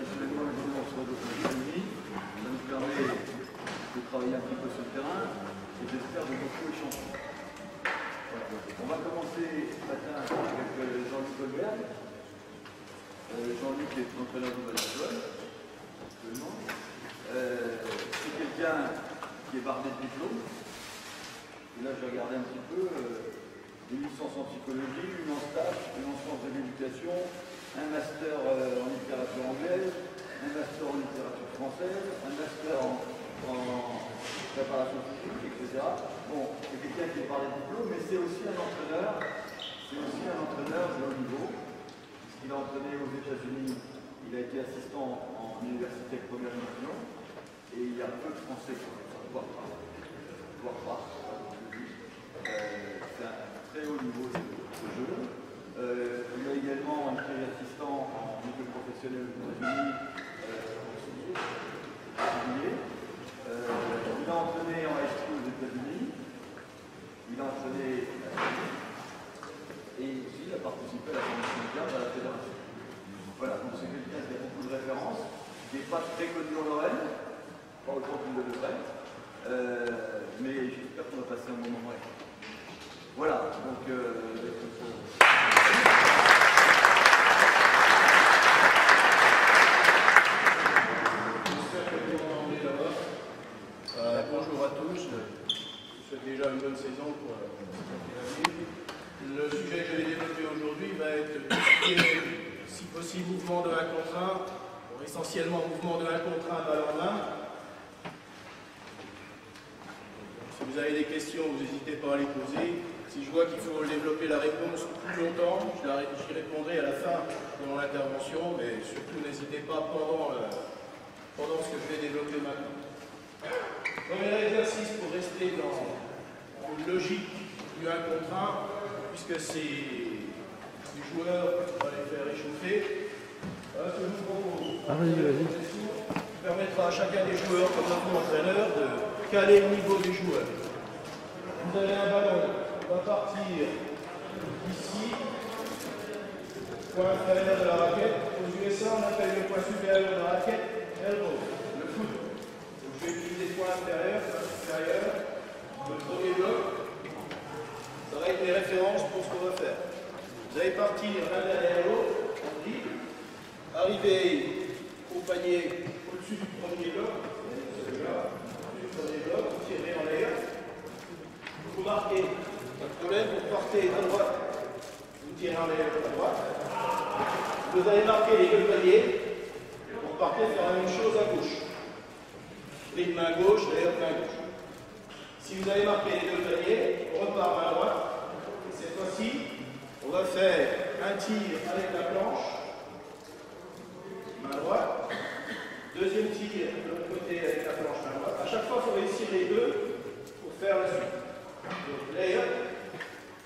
traditionnellement, les journées, on se retrouve aux États-Unis. Ça nous permet de travailler un petit peu sur le terrain et j'espère de beaucoup échanger. Voilà. On va commencer ce matin avec Jean-Luc Goldberg. Jean-Luc est entraîneur de baseball actuellement. C'est quelqu'un qui est bardé de diplômes. Et là, je vais regarder un petit peu une licence en psychologie, une en stage, une en sciences de l'éducation, un master en littérature anglaise, un master en littérature française, un master en préparation physique, etc. Bon, c'est quelqu'un qui est bardé de diplômes, mais c'est aussi un entraîneur. C'est aussi un entraîneur de haut niveau. Il a entraîné aux États-Unis, il a été assistant en université de première division, et il y a peu de Français qui font ça, voire pas. C'est un très haut niveau ce jeu. Il a également été assistant en école professionnelle aux États-Unis, il a entraîné en high school aux États-Unis, il a entraîné et aussi il a participé à la formation de garde à la fédération. Voilà, donc c'est quelqu'un qui a beaucoup de références, qui n'est pas très connu en Lorraine, pas autant qu'il le devrait, mais j'espère qu'on va passer un bon moment avec lui. Voilà, donc bonjour à tous, je souhaite déjà une bonne saison pour l'avenir. Le sujet que je vais développer aujourd'hui va être tout ce qui est, si possible, mouvement de 1 contre 1, essentiellement mouvement de 1 contre 1 balle en main. Si vous avez des questions, vous n'hésitez pas à les poser. Si je vois qu'il faut développer la réponse plus longtemps, j'y répondrai à la fin de mon intervention, mais surtout n'hésitez pas pendant ce que je vais développer maintenant. Premier exercice pour rester dans une logique du 1 contre 1, puisque c'est les joueurs qui vont les faire échauffer. Voilà ce que je vous propose. Qui permettra à chacun des joueurs, comme notre entraîneur, de caler le niveau des joueurs. Vous avez un ballon, on va partir ici, point inférieur de la raquette. Aux USA, on appelle le point supérieur de la raquette elbow, le foot. Donc, je vais utiliser point inférieur, le premier bloc. Ça va être les références pour ce qu'on va faire. Vous allez partir l'un derrière l'autre, en dribble, arriver au panier au-dessus du premier bloc, celui-là, au-dessus du premier bloc, vous tirez en l'air. Vous marquez, pas de problème, vous partez à droite, vous tirez en l'air à droite. Vous allez marquer les deux paniers, vous partez faire la même chose à gauche. Dribble main gauche, l'air main gauche. Si vous avez marqué les deux paniers, on repart main droite. Et cette fois-ci, on va faire un tir avec la planche, main droite. Deuxième tir de l'autre côté avec la planche, main droite. À chaque fois, il faut réussir les deux pour faire la suite. Donc, l'air,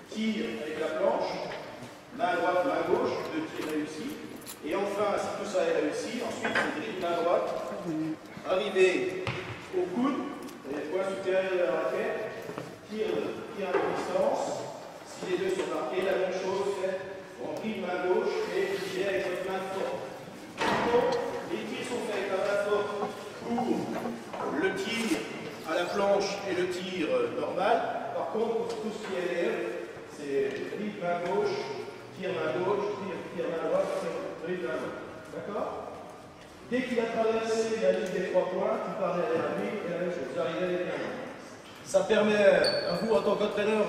tir avec la planche, main droite, main gauche, deux tirs réussis. Et enfin, si tout ça est réussi, ensuite, c'est dribble main droite, arriver au coude, et point supérieur de la raquette, tir à distance. Si les deux sont marqués, la même chose, on dribble main gauche et vous tirez avec votre main forte. Donc, les tirs sont faits avec la main forte pour le tir à la planche et le tir normal. Par contre, pour tout ce qui est l'air, c'est dribble main gauche, tir main gauche, tir main droite, dribble main gauche. D'accord? Dès qu'il a traversé la ligne des 3 points, tu pars derrière lui et la même chose, vous arrivez avec la main. Ça permet à vous, en tant qu'entraîneur,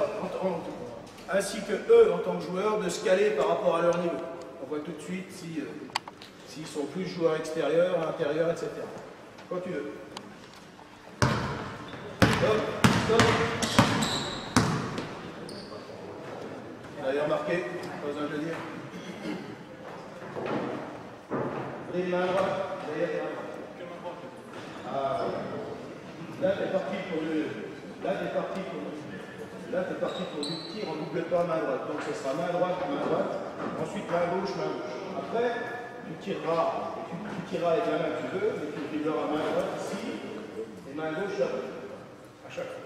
ainsi que eux, en tant que joueurs, de se caler par rapport à leur niveau. On voit tout de suite s'ils sont plus joueurs extérieurs, intérieurs, etc. Quand tu veux. Stop, stop. D'ailleurs marqué, pas besoin de le dire. Les mains droite, derrière la main droite. Ah, là, t'es parti pour du tir en double pas main droite. Donc, ce sera main droite, ensuite main gauche. Après, tu tireras avec la main que tu veux, mais tu dribbleras main droite ici et main gauche là-bas. À chaque fois.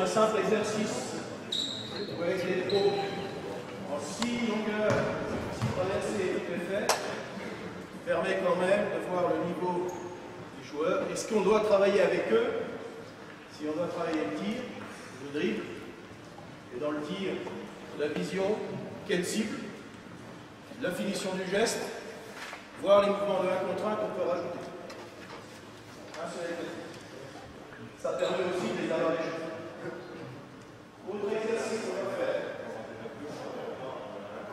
un simple exercice. Vous voyez que les trous en 6 longueurs, 6 traversées, tout est fait. Permet quand même de voir le niveau des joueurs. Est-ce qu'on doit travailler avec eux? Si on doit travailler le tir, le dribble, et dans le tir, la vision, quelle cible, la finition du geste, voir les mouvements de 1 contre 1 qu'on peut rajouter. Ça permet aussi de les avoir les jeux. Autre exercice qu'on va faire.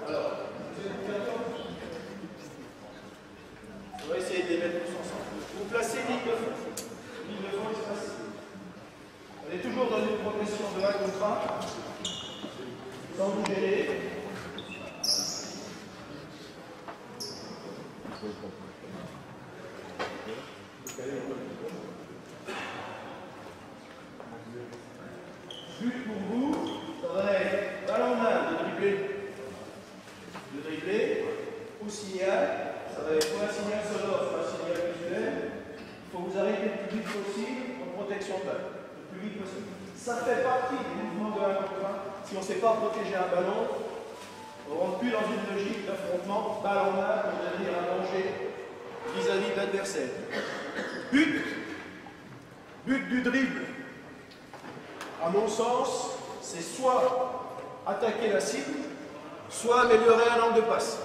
Alors, on va essayer de les mettre tous ensemble. Vous placez ligne de fond. Ligne de fond espacée. On est toujours dans une progression de 1 contre 1. Sans vous gêner. But pour vous, ça va être ballon en main de dribbler, au signal, ça va être soit un signal sonore, soit un signal visuel. Il faut vous arrêter le plus vite possible en protection de balle, le plus vite possible. Ça fait partie des mouvements de 1 contre 1. Si on ne sait pas protéger un ballon, on ne rentre plus dans une logique d'affrontement balle en main pour devenir un danger vis-à-vis de l'adversaire. But du dribble, à mon sens, c'est soit attaquer la cible, soit améliorer un angle de passe.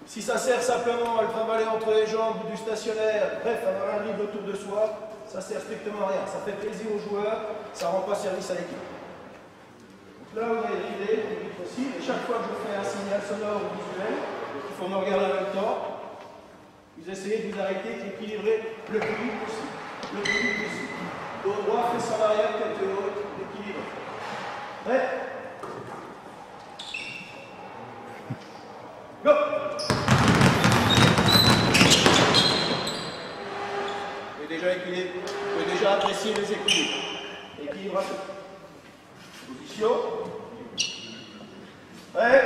Si ça sert simplement à le trimballer entre les jambes ou du stationnaire, bref, avoir un dribble autour de soi, ça sert strictement à rien. Ça fait plaisir aux joueurs, ça ne rend pas service à l'équipe. Donc là, vous allez dribbler le plus vite possible, et chaque fois que je fais un signal sonore ou visuel, il faut me regarder en même temps. Vous essayez de vous arrêter, d'équilibrer le plus vite possible. Le plus vite possible. Dos droit, fesse en arrière, tête haute, l'équilibre. Prêt? Go! Vous pouvez déjà apprécier les équilibres. Équilibre à tout. Position. Prêt?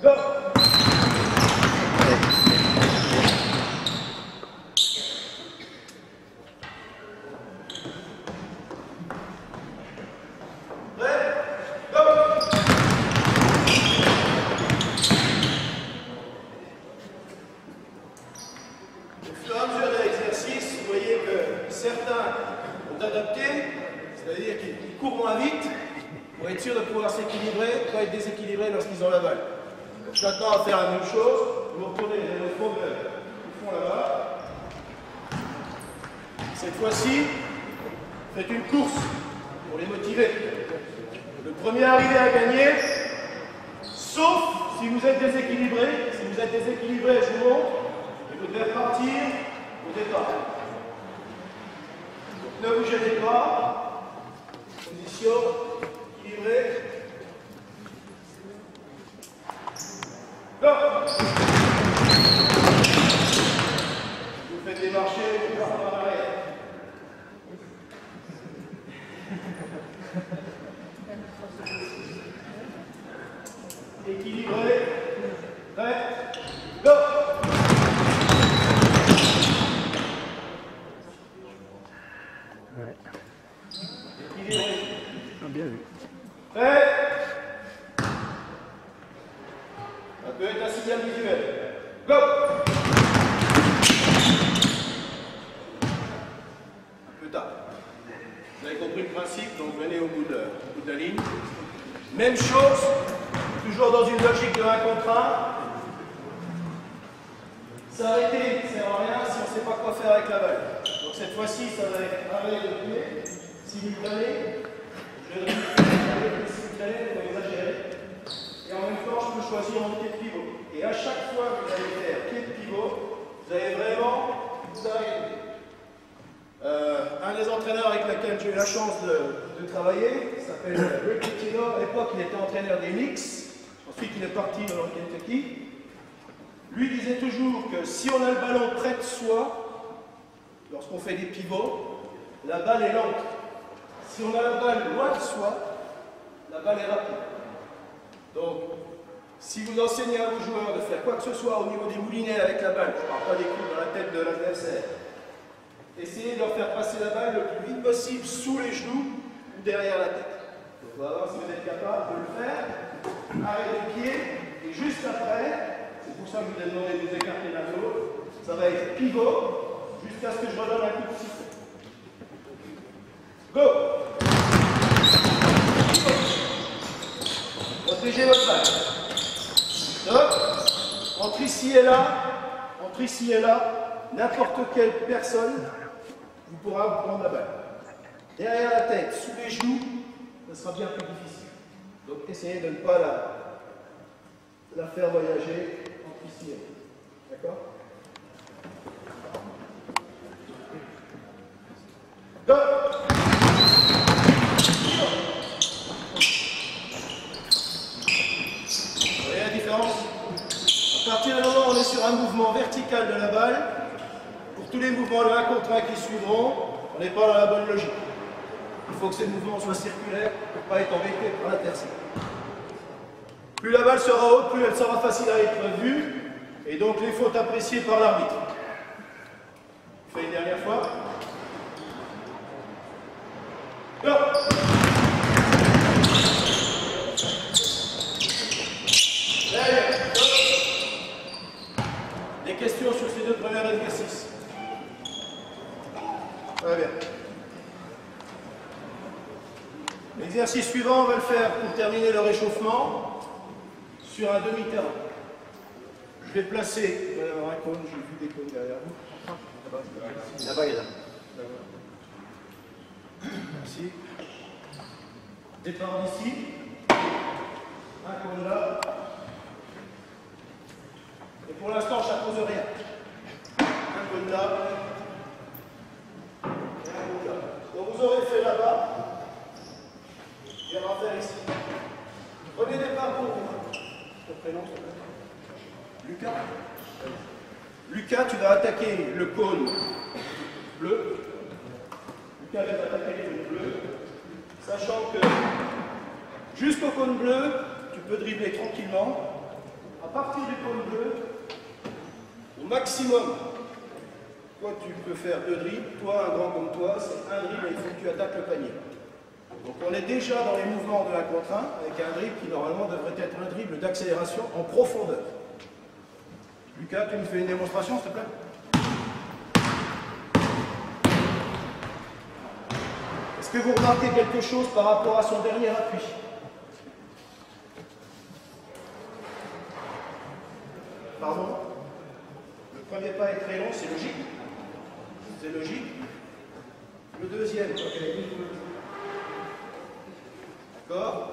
Go! C'est-à-dire qu'ils courent moins vite pour être sûr de pouvoir s'équilibrer, pas être déséquilibrés lorsqu'ils ont la balle. Donc maintenant, on va faire la même chose. Vous retournez vers le fond là-bas. Cette fois-ci, faites une course pour les motiver. Le premier arrivé à gagner, sauf si vous êtes déséquilibré. Si vous êtes déséquilibré, je vous montre, et vous devez repartir au départ. Donc ne vous gênez pas. Position équilibrée. Go! Vous faites démarcher, vous partez en arrière. Équilibré. Prêt? Go! Ouais. Équilibré. Bien vu. Prêt? Ça peut être un signal visuel. Go! Un peu tard. Vous avez compris le principe, donc venez au bout de la ligne. Même chose, toujours dans une logique de 1 contre 1. S'arrêter ne sert à rien si on ne sait pas quoi faire avec la balle. Donc cette fois-ci, ça va être arrêt de pied, simultané. Je vais simultané, pour exagérer. Et en même temps, je peux choisir mon pied de pivot. Et à chaque fois que vous allez faire pied de pivot, vous allez vraiment vous arrêter. Un des entraîneurs avec lesquels j'ai eu la chance de travailler s'appelle Rick Pitino. À l'époque, il était entraîneur des Knicks. Ensuite, il est parti dans le Kentucky. Lui disait toujours que si on a le ballon près de soi, lorsqu'on fait des pivots, la balle est lente. Si on a la balle loin de soi, la balle est rapide. Donc, si vous enseignez à vos joueurs de faire quoi que ce soit au niveau des moulinets avec la balle, je ne parle pas des coups dans la tête de l'adversaire, essayez de leur faire passer la balle le plus vite possible sous les genoux ou derrière la tête. Donc on va voir si vous êtes capable de le faire. Arrêt du pied, et juste après, c'est pour ça que je vous ai demandé de vous écarter l'un de l'autre, ça va être pivot, jusqu'à ce que je redonne un coup de sifflet. Go! Protégez votre balle. Stop. Entre ici et là, n'importe quelle personne vous pourra vous prendre la balle. Derrière la tête, sous les genoux, ça sera bien plus difficile. Donc essayez de ne pas la faire voyager entre ici et là. D'accord? Go! Vous voyez la différence? À partir du moment où on est sur un mouvement vertical de la balle, pour tous les mouvements de 1 contre 1 qui suivront, on n'est pas dans la bonne logique. Il faut que ces mouvements soient circulaires pour ne pas être embêté par l'adversaire. Plus la balle sera haute, plus elle sera facile à être vue, et donc les fautes appréciées par l'arbitre. On fait une dernière fois. Go! Des questions sur ces deux premiers exercices? Très bien. L'exercice suivant, on va le faire pour terminer le réchauffement sur un demi-terrain. Je vais placer, il va y avoir un cône, j'ai vu des cônes derrière vous. Là-bas, il est là. Merci. Départ d'ici. Un cône là. Et pour l'instant, je n'impose rien. Un cône là. Et un cône là. Donc vous aurez fait là-bas. Et on va faire ici. Prenez départ pour vous. Ton prénom, s'il te plaît. Lucas. Lucas, tu vas attaquer le cône bleu. Lucas va attaquer le cône bleu. Sachant que jusqu'au cône bleu, tu peux dribbler tranquillement. À partir du cône bleu, au maximum, toi tu peux faire 2 dribbles. Toi, un grand comme toi, c'est un dribble et il faut que tu attaques le panier. Donc on est déjà dans les mouvements de 1 contre 1 avec un dribble qui normalement devrait être un dribble d'accélération en profondeur. Lucas, tu me fais une démonstration s'il te plaît? Est-ce que vous remarquez quelque chose par rapport à son dernier appui? Pardon? Le premier pas est très long, c'est logique. C'est logique. Le deuxième, d'accord?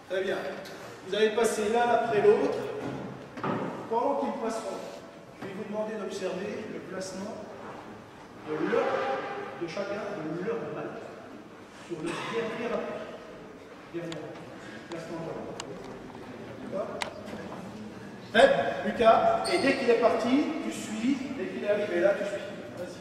Très bien. Vous allez passer l'un après l'autre. Pendant qu'ils passeront, je vais vous demander d'observer le placement de chacun de leur balle sur le dernier appui. Placement de d'accord? Prêt, Lucas, et dès qu'il est parti, tu suis, dès qu'il est arrivé là, tu suis. Vas-y.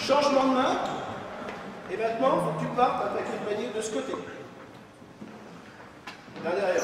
Changement de main. Et maintenant, il faut que tu partes avec le panier de ce côté. Là derrière.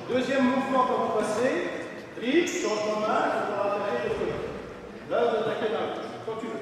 Deuxième mouvement pour remplacer. Dribble, changement de main, on va attaquer le côté. Là, vous attaquez la main, quand tu veux.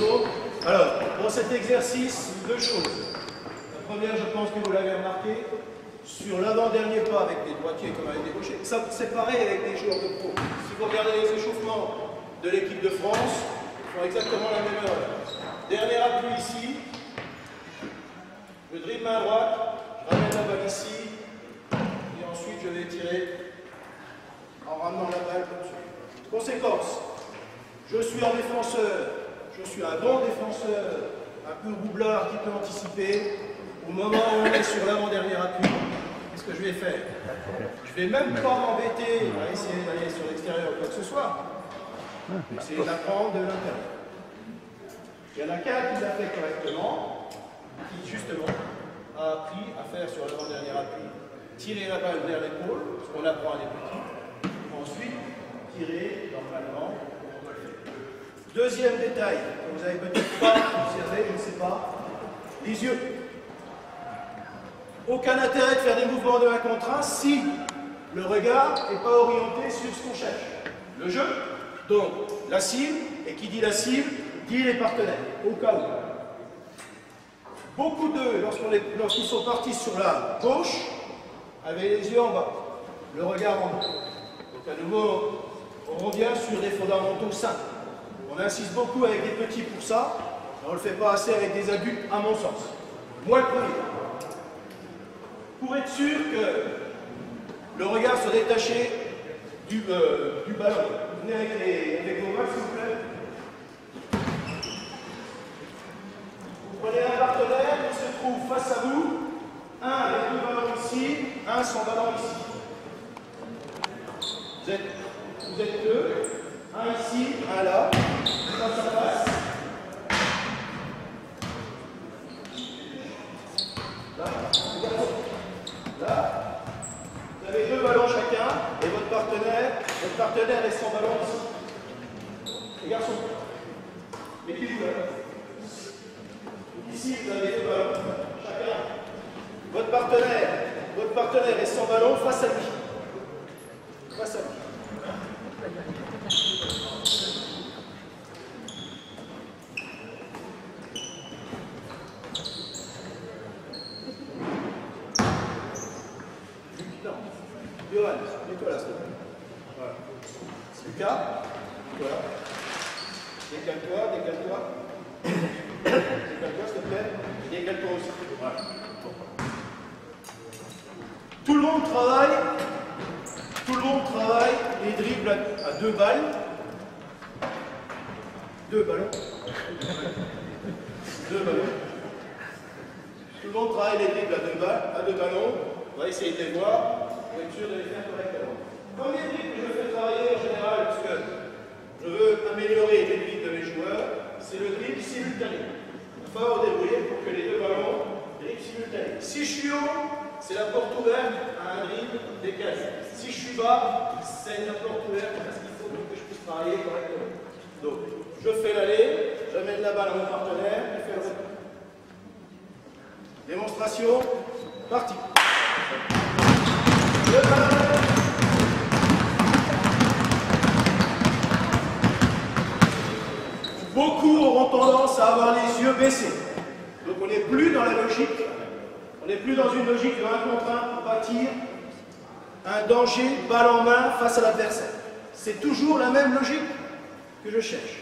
secondes. Alors, pour cet exercice, deux choses. La première, je pense que vous l'avez remarqué, sur l'avant-dernier pas avec des droitiers comme avec des gauchers, ça c'est pareil avec les joueurs de pro. Si vous regardez les échauffements de l'équipe de France, ils font exactement la même erreur. Dernier appui ici, je dribble main droite, je ramène la balle ici, et ensuite je vais tirer en ramenant la balle comme ça. Conséquence, je suis un défenseur, je suis un bon défenseur, un peu roublard qui peut anticiper. Au moment où on est sur l'avant-dernier appui, qu'est-ce que je vais faire? Je ne vais même pas m'embêter à essayer d'aller sur l'extérieur ou quoi que ce soit. Je vais essayer d'apprendre de l'intérieur. Il y en a qu'un qui l'a fait correctement, qui justement a appris à faire sur l'avant-dernier appui, tirer la balle vers l'épaule, ce qu'on apprend à des petits, ensuite tirer normalement, comme on doit le faire. Deuxième détail, que vous avez peut-être pas observé, je ne sais pas, les yeux. Aucun intérêt de faire des mouvements de 1 contre 1 si le regard n'est pas orienté sur ce qu'on cherche. Le jeu, donc la cible, et qui dit la cible, dit les partenaires, au cas où. Beaucoup d'eux, lorsqu'ils sont partis sur la gauche, avaient les yeux en bas, le regard en haut. Donc à nouveau, on revient sur des fondamentaux simples. On insiste beaucoup avec des petits pour ça, mais on ne le fait pas assez avec des adultes, à mon sens. Moi le premier. Pour être sûr que le regard soit détaché du ballon. Venez avec vos mains, s'il vous plaît. Vous prenez un partenaire qui se trouve face à vous, un avec le ballon ici, un sans ballon ici. Vous êtes deux, un ici, un là, face à face. Là, vous avez deux ballons chacun et votre partenaire est sans ballon ici. Les garçons, mettez-vous là. Ici, vous avez deux ballons chacun. Votre partenaire est sans ballon face à lui. Face à lui. Johan, mets-toi là, s'il te plaît. Voilà. Lucas, voilà. Décale-toi, décale-toi. Décale-toi, s'il te plaît. Et décale-toi aussi. Voilà. Tout le monde travaille les dribbles à deux balles. Deux ballons. Deux ballons. Tout le monde travaille les dribbles à deux ballons. On va essayer de les voir. Pour être sûr de les faire correctement. Premier dribble que je fais travailler en général, parce que je veux améliorer les dribbles de mes joueurs, c'est le dribble simultané. Il faut vous débrouiller pour que les deux ballons dribblent simultané. Si je suis haut, c'est la porte ouverte à un dribble décalé. Si je suis bas, c'est la porte ouverte parce qu'il faut que je puisse travailler correctement. Donc, je fais l'aller, j'amène la balle à mon partenaire, il fait le retour. Démonstration, parti. Beaucoup auront tendance à avoir les yeux baissés. Donc on n'est plus dans la logique, on n'est plus dans une logique de 1 contre 1 pour bâtir un danger balle en main face à l'adversaire. C'est toujours la même logique que je cherche.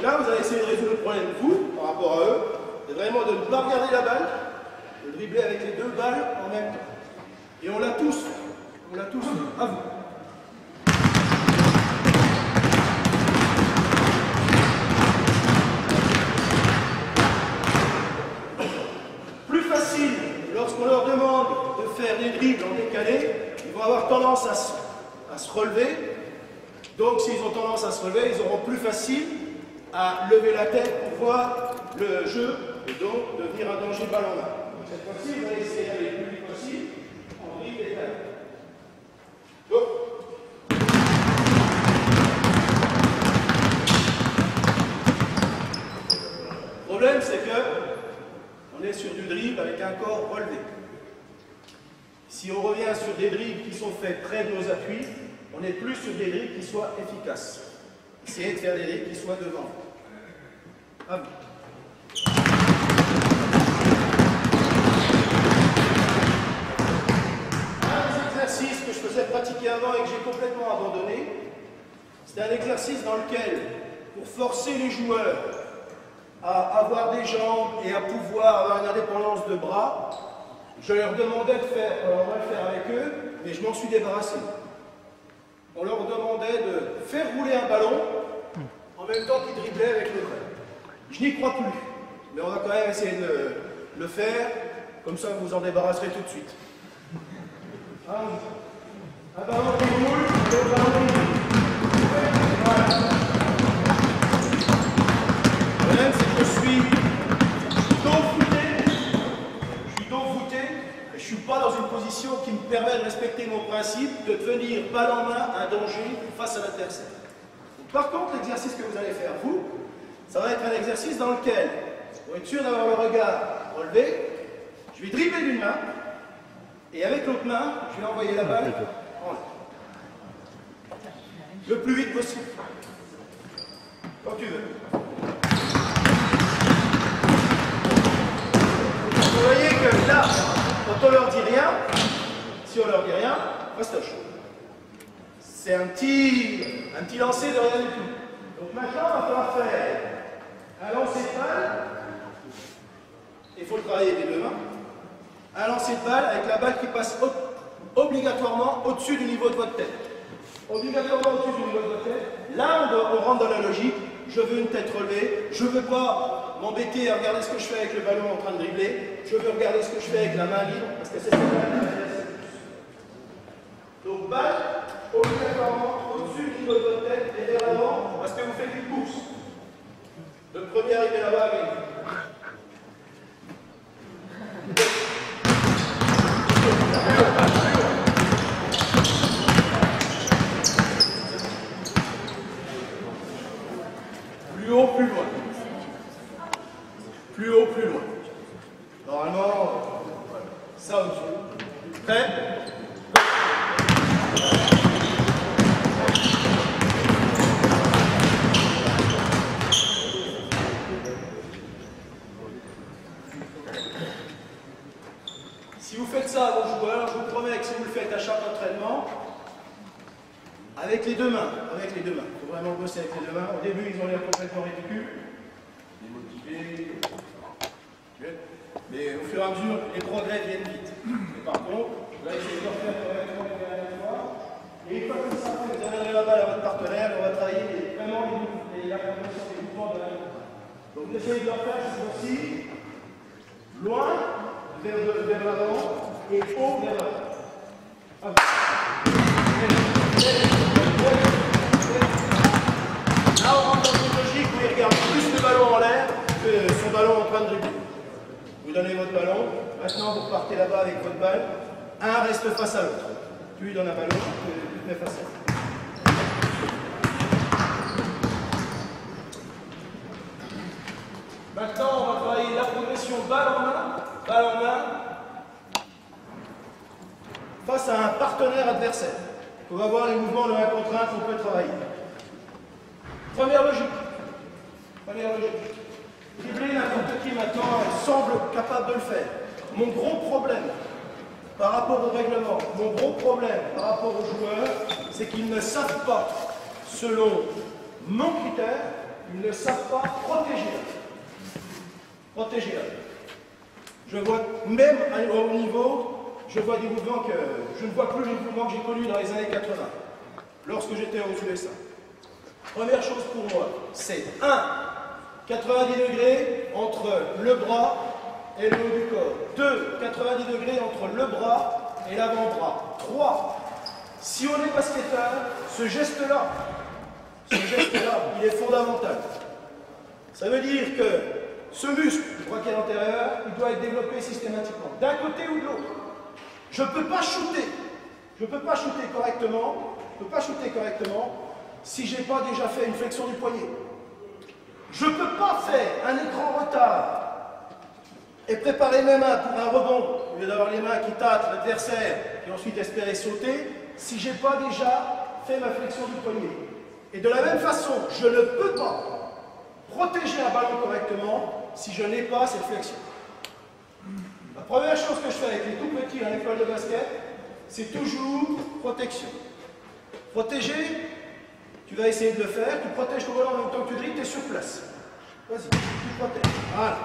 Là, vous allez essayer de résoudre le problème, vous, par rapport à eux, c'est vraiment de ne pas regarder la balle, de dribbler avec les deux balles en même temps. Et on l'a tous fait, à vous. Plus facile, lorsqu'on leur demande de faire des dribbles en décalé, ils vont avoir tendance à se relever. Donc s'ils ont tendance à se relever, ils auront plus facile à lever la tête pour voir le jeu et donc devenir un danger balle en main. Cette fois-ci, vous allez essayer d'aller le plus vite possible en dribble décalé. Donc, le problème, c'est que on est sur du dribble avec un corps relevé. Si on revient sur des dribbles qui sont faits près de nos appuis, on est plus sur des dribbles qui soient efficaces. Essayez de faire des dribbles qui soient devant. À vous. Un des exercices que je faisais pratiquer avant et que j'ai complètement abandonné, c'était un exercice dans lequel, pour forcer les joueurs à avoir des jambes et à pouvoir avoir une indépendance de bras, je leur demandais de faire, alors on va le faire avec eux, mais je m'en suis débarrassé. On leur demandait de faire rouler un ballon en même temps qu'ils driblaient avec le vrai. Je n'y crois plus, mais on va quand même essayer de le faire, comme ça vous vous en débarrasserez tout de suite. Un ballon qui roule, le ballon qui roule. Voilà. Le problème, c'est que je suis dos voûté, et je ne suis pas dans une position qui me permet de respecter mon principe de devenir balle en main un danger face à l'adversaire. Par contre, l'exercice que vous allez faire, vous, ça va être un exercice dans lequel, pour être sûr d'avoir le regard relevé, je vais dribbler d'une main, et avec l'autre main, je vais envoyer la balle en l'air. Le plus vite possible. Quand tu veux. Vous voyez que là, quand on leur dit rien, si on leur dit rien, fastoche. C'est un petit lancer de rien du tout. Donc maintenant, on va falloir faire un lancer de balle. Il faut le travailler des deux mains. Un lancer de balle avec la balle qui passe obligatoirement au-dessus du niveau de votre tête. Obligatoirement au-dessus du niveau de votre tête. Là, on rentre dans la logique. Je veux une tête relevée. Je ne veux pas m'embêter à regarder ce que je fais avec le ballon en train de dribbler. Je veux regarder ce que je fais avec la main libre, parce que c'est ce que donc, balle, obligatoirement au-dessus du niveau de votre tête et vers l'avant, parce que vous faites une course. Le premier arrivé là-bas, gagne. Plus haut, plus loin. Plus haut, plus loin. Normalement, ça au-dessus. Prêt? Si vous faites ça à vos joueurs, je vous promets que si vous le faites à chaque entraînement, avec les deux mains, il faut vraiment bosser avec les deux mains. Au début, ils ont l'air complètement ridicules, démotivés, mais au fur et à mesure, les progrès viennent vite. Et par contre, vous allez essayer de le faire correctement la dernière fois. Et une fois que ça, vous amènerez la balle à votre partenaire, on va travailler vraiment la progression des mouvements de la main. Donc vous essayez de le faire cette fois-ci, loin, vers l'avant, et haut vers l'avant. Là, on rentre dans une logique où il regarde plus le ballon en l'air que son ballon en train de dribbler. Vous donnez votre ballon, maintenant vous partez là-bas avec votre balle, un reste face à l'autre. Tu lui donnes un ballon, tu te mets face à l'autre. Maintenant, on va travailler la progression balle en main, face à un partenaire adversaire. On va voir les mouvements de 1 contre 1 qu'on peut travailler. Première logique. Dribbler, n'importe qui maintenant semble capable de le faire. Mon gros problème par rapport au règlement, mon gros problème par rapport aux joueurs, c'est qu'ils ne savent pas, selon mon critère, ils ne savent pas protéger l'œil. Je vois, même à haut niveau, je vois des mouvements que je ne vois plus les mouvements que j'ai connus dans les années 80, lorsque j'étais aux USA. Première chose pour moi, c'est 90 degrés entre le bras et le haut du corps. 2, 90 degrés entre le bras et l'avant-bras. 3, si on est basketteur, ce geste-là, il est fondamental. Ça veut dire que ce muscle, brachial antérieur, il doit être développé systématiquement, d'un côté ou de l'autre. Je ne peux pas shooter correctement, si je n'ai pas déjà fait une flexion du poignet. Je ne peux pas faire un écran retard et préparer mes mains pour un rebond, au lieu d'avoir les mains qui tâtent l'adversaire et ensuite espérer sauter, si je n'ai pas déjà fait ma flexion du poignet. Et de la même façon, je ne peux pas protéger un ballon correctement correctement si je n'ai pas cette flexion. La première chose que je fais avec les tout petits à l'école de basket, c'est toujours protection. Protéger, tu vas essayer de le faire, tu protèges ton volant en même temps que tu dribbles, tu es sur place. Vas-y, tu protèges. Voilà.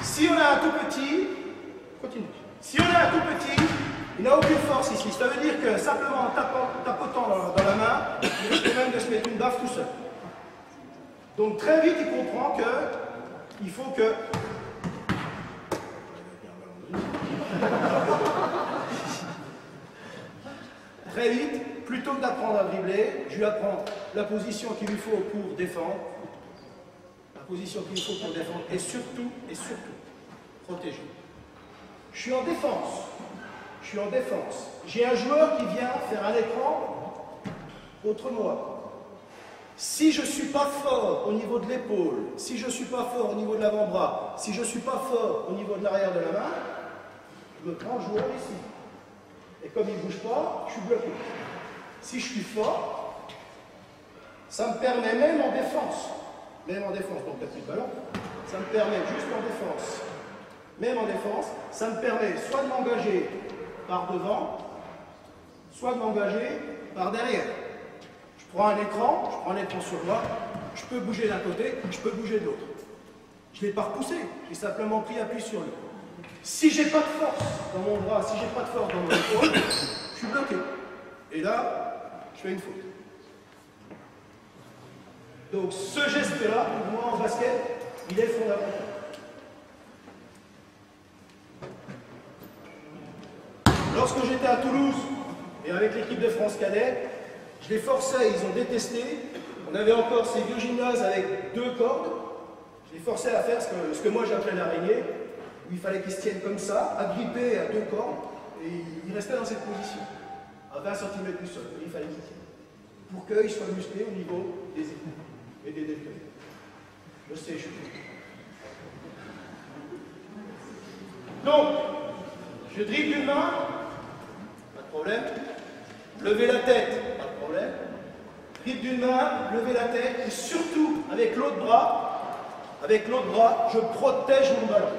Si on a un tout petit, continue. Si on a un tout petit, il n'a aucune force ici. Ça veut dire que simplement en tapotant dans la main, il risque même de se mettre une baffe tout seul. Donc très vite, il comprend qu'il faut que... Très vite, plutôt que d'apprendre à dribbler, je lui apprends la position qu'il lui faut pour défendre. La position qu'il lui faut pour défendre et surtout, protéger. Je suis en défense. Je suis en défense. J'ai un joueur qui vient faire un écran contre moi. Si je ne suis pas fort au niveau de l'épaule, si je ne suis pas fort au niveau de l'avant-bras, si je ne suis pas fort au niveau de l'arrière de la main, je me prends le joueur ici. Et comme il ne bouge pas, je suis bloqué. Si je suis fort, ça me permet même en défense, donc peut-être plus de ballon, ça me permet juste en défense, même en défense, ça me permet soit de m'engager par devant, soit de m'engager par derrière. Je prends un écran sur moi, je peux bouger d'un côté, je peux bouger de l'autre. Je ne l'ai pas repoussé, j'ai simplement pris appui sur lui. Si je n'ai pas de force dans mon bras, si je n'ai pas de force dans mon épaule, je suis bloqué. Et là, je fais une faute. Donc ce geste-là, pour moi en basket, il est fondamental. Lorsque j'étais à Toulouse, et avec l'équipe de France Cadet, je les forçais, ils ont détesté. On avait encore ces vieux gymnases avec 2 cordes. Je les forçais à faire ce que moi j'appelais l'araignée, où il fallait qu'ils se tiennent comme ça, agrippés à 2 cordes, et ils restaient dans cette position, à 20 cm du sol. Il fallait qu'ils tiennent, pour qu'ils soient musclés au niveau des épaules et des deltoïdes. Je sais, je suis. Donc, je dribble d'une main, pas de problème. Lever la tête, pas de problème. Dribble d'une main, lever la tête, et surtout, avec l'autre bras, je protège mon ballon.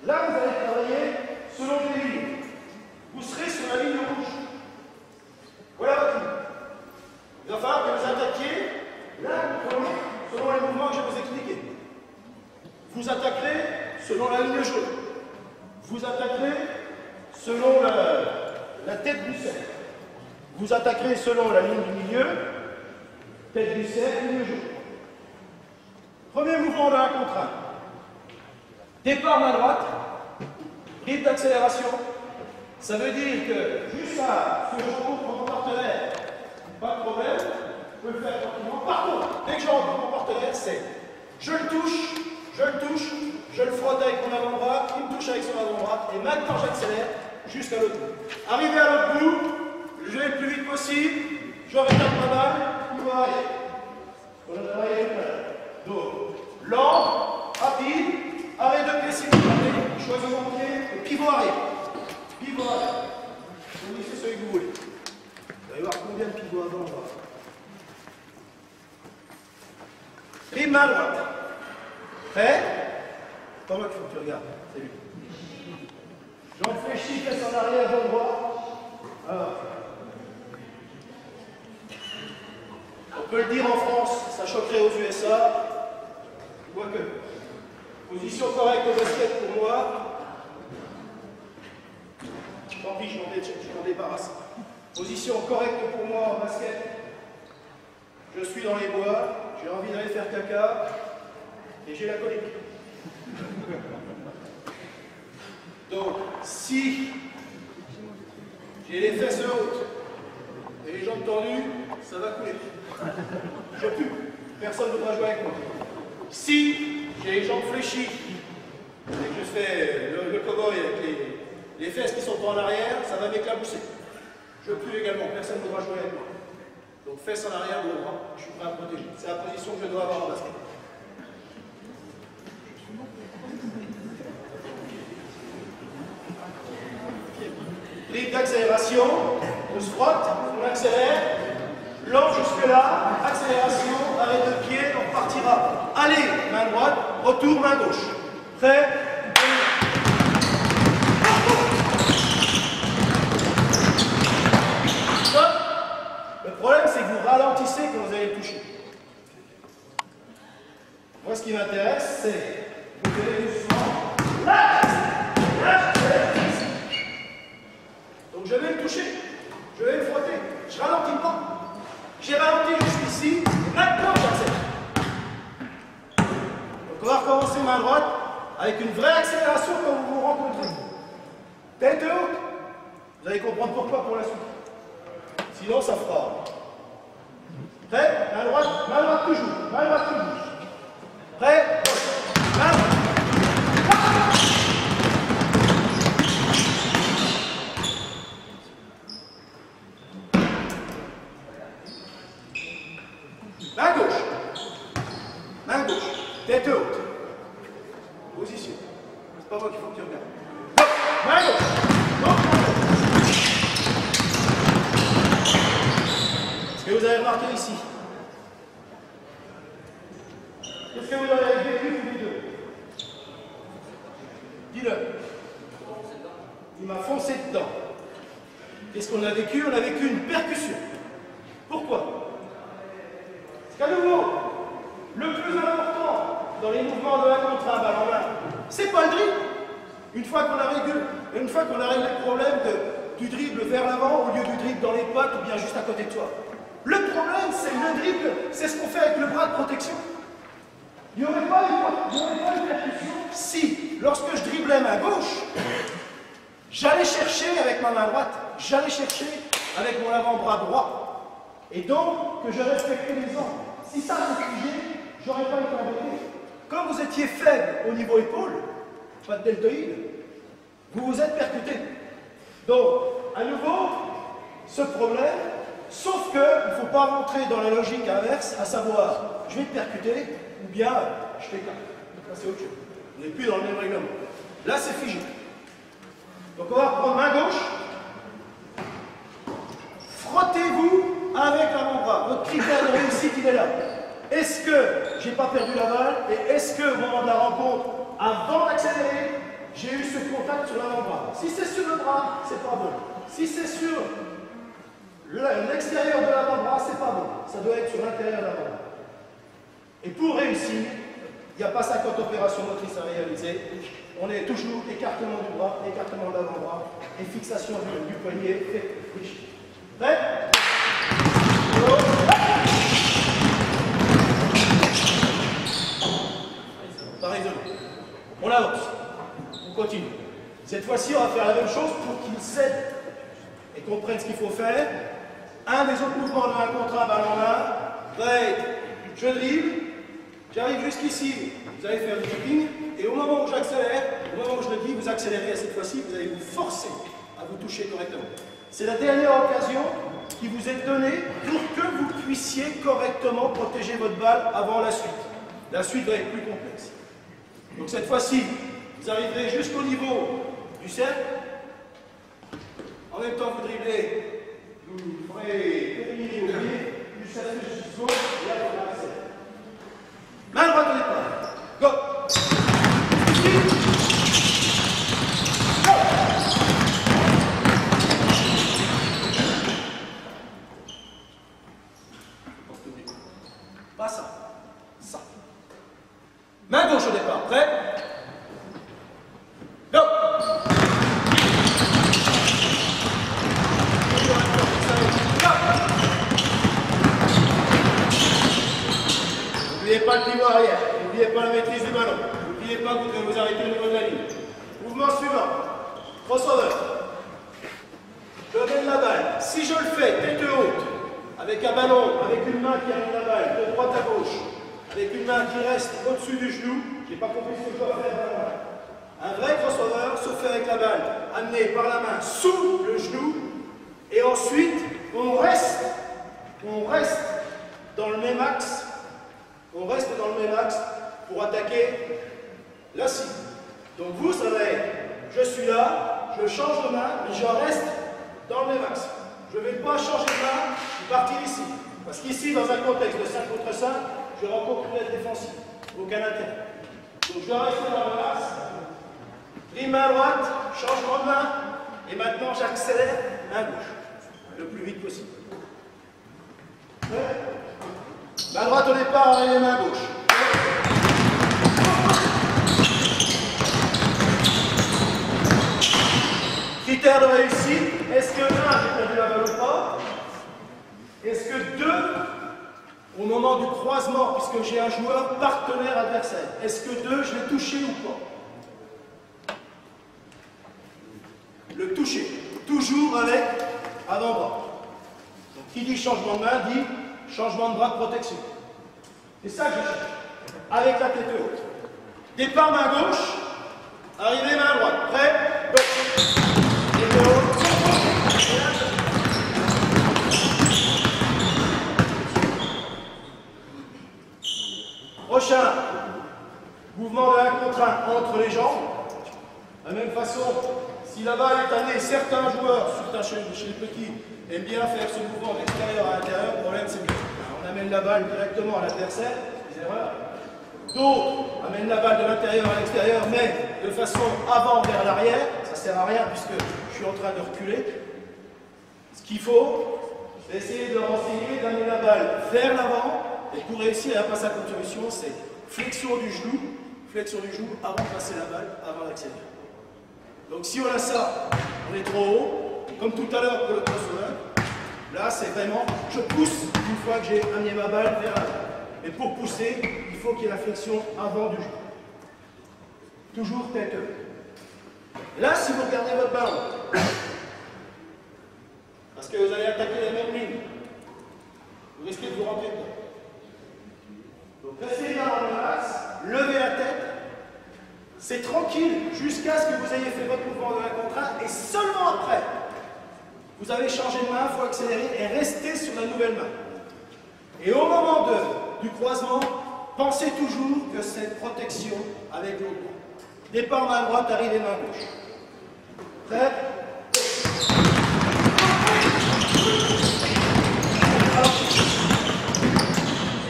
Là, vous allez travailler selon les lignes. Vous serez sur la ligne rouge. Voilà votre ligne. Il va falloir que vous attaquiez là, selon les mouvements que je vais vous expliquer. Vous attaquerez selon la ligne jaune. Vous attaquerez selon la tête du cercle. Vous attaquerez selon la ligne du milieu, tête du cercle, ligne jaune. Premier mouvement de 1 contre 1. Départ main droite, rythme d'accélération. Ça veut dire que juste ça, ce que je rencontre mon partenaire, pas de problème, je peux le faire tranquillement. Par contre, dès que je rencontre mon partenaire, c'est je le touche, je le frotte avec mon avant-bras, il me touche avec son avant-bras, et maintenant j'accélère jusqu'à l'autre bout. Arrivé à l'autre bout, je vais le plus vite possible, je rétape ma balle, il va arriver. Donc, lent, rapide, arrêt de pied simultané, choisis mon pied, et pivot arrière. Pivot arrière. Vous mettez celui que vous voulez. Vous allez voir combien de pivots avant on va. Dribble main droite. Prêt? Pas moi qu'il faut que tu regardes. C'est lui. Jambe fléchie, fesse en arrière, jambe droite. Alors. On peut le dire en France, ça choquerait aux USA. Quoique. Position correcte au basket pour moi. Tant pis, je m'en débarrasse. Position correcte pour moi en basket. Je suis dans les bois, j'ai envie d'aller faire caca et j'ai la colique. Donc, si j'ai les fesses hautes et les jambes tendues, ça va couler. Je pue. Personne ne voudra jouer avec moi. Si j'ai les jambes fléchies et que je fais le cow-boy avec les fesses qui sont en arrière, ça va m'éclabousser. Je pue également. Personne ne voudra jouer avec moi. Donc fesses en arrière, le bras, je suis prêt à protéger. C'est la position que je dois avoir en basket. Rythme d'accélération, on se frotte, on accélère, lent jusque là, accélération, arrêt de pied, on on partira. Allez, main droite, retour, main gauche. Prêt? Stop. Le problème, c'est que vous ralentissez quand vous allez toucher. Moi, ce qui m'intéresse, c'est vous allez doucement. Donc, je vais le toucher. Je vais le frotter. Je ralentis pas. J'ai ralenti jusqu'ici. Maintenant, j'accélère. Donc, on va recommencer main droite avec une vraie accélération quand vous vous rencontrez. Tête haute. Vous allez comprendre pourquoi pour la suite. Sinon, ça fera. Prêt? Main droite toujours. Main droite toujours. Prêt? Main droite. Main gauche. Main gauche. Tête haute. Position. C'est pas moi qu'il faut que tu regardes. Main gauche. Ce que vous avez remarqué ici. Qu'est-ce que vous avez vécu tous les deux? Dis-le. Il m'a foncé dedans. Qu'est-ce qu'on a vécu? On a vécu une percussion. Pourquoi? Parce qu'à nouveau, le plus important dans les mouvements de 1 contre 1 balle en main, c'est pas le dribble. Une fois qu'on a réglé le problème du dribble vers l'avant au lieu du dribble dans les pattes ou bien juste à côté de toi. Le problème, c'est le dribble, c'est ce qu'on fait avec le bras de protection. Il n'y aurait pas une percussion si, lorsque je driblais ma gauche, j'allais chercher avec ma main droite, j'allais chercher avec mon avant-bras droit. Et donc, que je respectais les angles. Si ça se figé, j'aurais pas été embêté. Comme vous étiez faible au niveau épaule, pas de deltoïde, vous vous êtes percuté. Donc, à nouveau, ce problème, sauf qu'il ne faut pas rentrer dans la logique inverse, à savoir, je vais te percuter, ou bien je t'écarte. Ça, c'est autre chose. On n'est plus dans le même règlement. Là, c'est figé. Donc, on va prendre main gauche. Frottez-vous avec l'avant-bras. Votre critère de réussite, il est là. Est-ce que j'ai pas perdu la balle? Et est-ce que, au moment de la rencontre, avant d'accélérer, j'ai eu ce contact sur l'avant-bras? Si c'est sur le bras, c'est pas bon. Si c'est sur l'extérieur de l'avant-bras, c'est pas bon. Ça doit être sur l'intérieur de l'avant-bras. Et pour réussir, il n'y a pas 50 opérations motrices à réaliser. On est toujours écartement du bras, écartement de l'avant-bras et fixation du poignet. Prêt? Pas résolu. On avance. On continue. Cette fois-ci, on va faire la même chose pour qu'ils cèdent et comprennent ce qu'il faut faire. Un des autres mouvements de 1 contre 1 balle en main. Prêt? Je dribble. J'arrive jusqu'ici. Vous allez faire du dribbling. Et au moment où j'accélère, au moment où je le dis, vous accélérez. Et cette fois-ci, vous allez vous forcer à vous toucher correctement. C'est la dernière occasion qui vous est donnée pour que vous puissiez correctement protéger votre balle avant la suite. La suite va être plus complexe. Donc cette fois-ci, vous arriverez jusqu'au niveau du cercle. En même temps, vous dribblez, vous ferez terminer au pied, du cercle jusqu'au gauche, et là, vous allez accélérer. Main droite au départ. Go! Pas ça. Ça. Main gauche au départ. Prêt? Go! N'oubliez pas le pivot arrière. N'oubliez pas la maîtrise du ballon. N'oubliez pas que vous devez vous arrêter au niveau de la ligne. Mouvement suivant. Crossover. Je donne la balle. Si je le fais tête haute, avec un ballon, avec une main qui amène la balle de droite à gauche, avec une main qui reste au-dessus du genou, je n'ai pas compris ce que je dois faire dans la main. Un vrai crossover se fait avec la balle amenée par la main sous le genou, et ensuite on reste dans le même axe, pour attaquer la cible. Donc vous, ça va être, je suis là, je change de main, mais je reste dans le même axe. Je ne vais pas changer de main et partir ici. Parce qu'ici, dans un contexte de 5 contre 5, je vais encore plus être défensif. Aucun intérêt. Donc je dois rester dans la menace. Prime main droite, changement de main. Et maintenant j'accélère main gauche. Le plus vite possible. Main droite au départ, et main gauche. Critère de réussite, est-ce que 1, j'ai perdu la balle ou pas? Est-ce que 2, au moment du croisement, puisque j'ai un joueur partenaire adversaire, est-ce que 2, je l'ai touché ou pas? Le toucher, toujours avec avant-bras. Donc qui dit changement de main dit changement de bras de protection. C'est ça que je cherche. Avec la tête haute. Départ main gauche, arrivée main droite. Prêt? Prochain, mouvement de 1 contre 1 entre les jambes. De la même façon, si la balle est amenée, certains joueurs, surtout chez les petits, aiment bien faire ce mouvement d'extérieur à l'intérieur. Le problème, c'est qu'on amène la balle directement à l'adversaire, des erreurs. D'autres amènent la balle de l'intérieur à l'extérieur, mais de façon avant vers l'arrière. Ça ne sert à rien puisque je suis en train de reculer. Ce qu'il faut, c'est essayer de renseigner, d'amener la balle vers l'avant. Et pour réussir à passer à la solution, c'est flexion du genou avant de passer la balle, avant d'accélérer. Donc si on a ça, on est trop haut, comme tout à l'heure pour le crossover, là c'est vraiment, je pousse une fois que j'ai amené ma balle vers l'avant. Et pour pousser, il faut qu'il y ait la flexion avant du genou. Toujours tête haute. Là, si vous regardez votre ballon, parce que vous allez attaquer les mêmes lignes, vous risquez de vous rentrer dedans. Donc restez dans la menace, levez la tête, c'est tranquille jusqu'à ce que vous ayez fait votre mouvement de 1 contre 1 et seulement après, vous avez changé de main, il faut accélérer et rester sur la nouvelle main. Et au moment du croisement, pensez toujours que c'est protection avec l'autre bras. Départ main droite, arrivée main gauche. Prêt?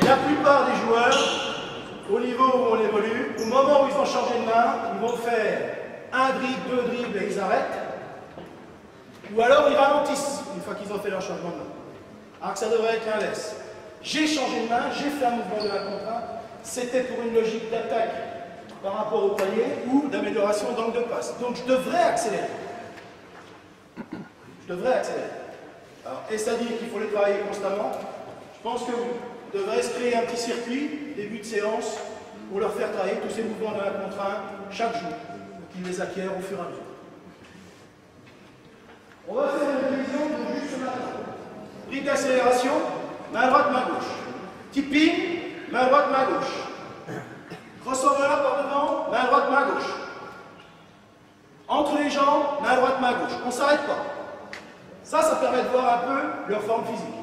Et la plupart des joueurs, au niveau où on évolue, au moment où ils ont changé de main, ils vont faire un dribble, 2 dribbles et ils arrêtent. Ou alors ils ralentissent une fois qu'ils ont fait leur changement de main. Alors que ça devrait être l'inverse. J'ai changé de main, j'ai fait un mouvement de 1 contre 1. C'était pour une logique d'attaque par rapport au panier ou d'amélioration d'angle de passe. Donc je devrais accélérer. Je devrais accélérer. Alors, et ça dit qu'il faut les travailler constamment. Je pense que vous devrez se créer un petit circuit, début de séance, pour leur faire travailler tous ces mouvements de 1 contre 1 chaque jour, pour qu'ils les acquièrent au fur et à mesure. On va faire une révision de juste maintenant. Rythme d'accélération, main droite, main gauche. Tipping, main droite, main gauche. Crossover par devant, main droite, main gauche. Entre les jambes, main droite, main gauche. On ne s'arrête pas. Ça permet de voir un peu leur forme physique.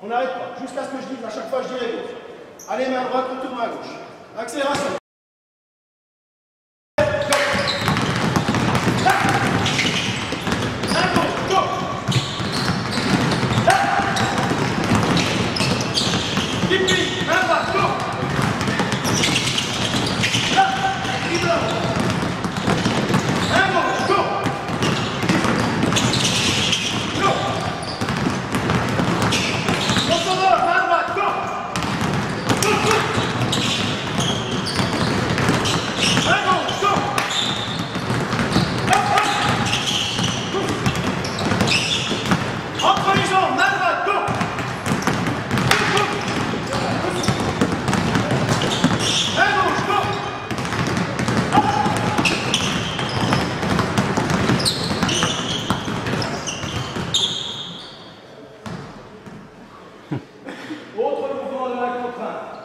On n'arrête pas, jusqu'à ce que je dise, à chaque fois je dirai gauche. Allez, main droite, retour main gauche. Accélération.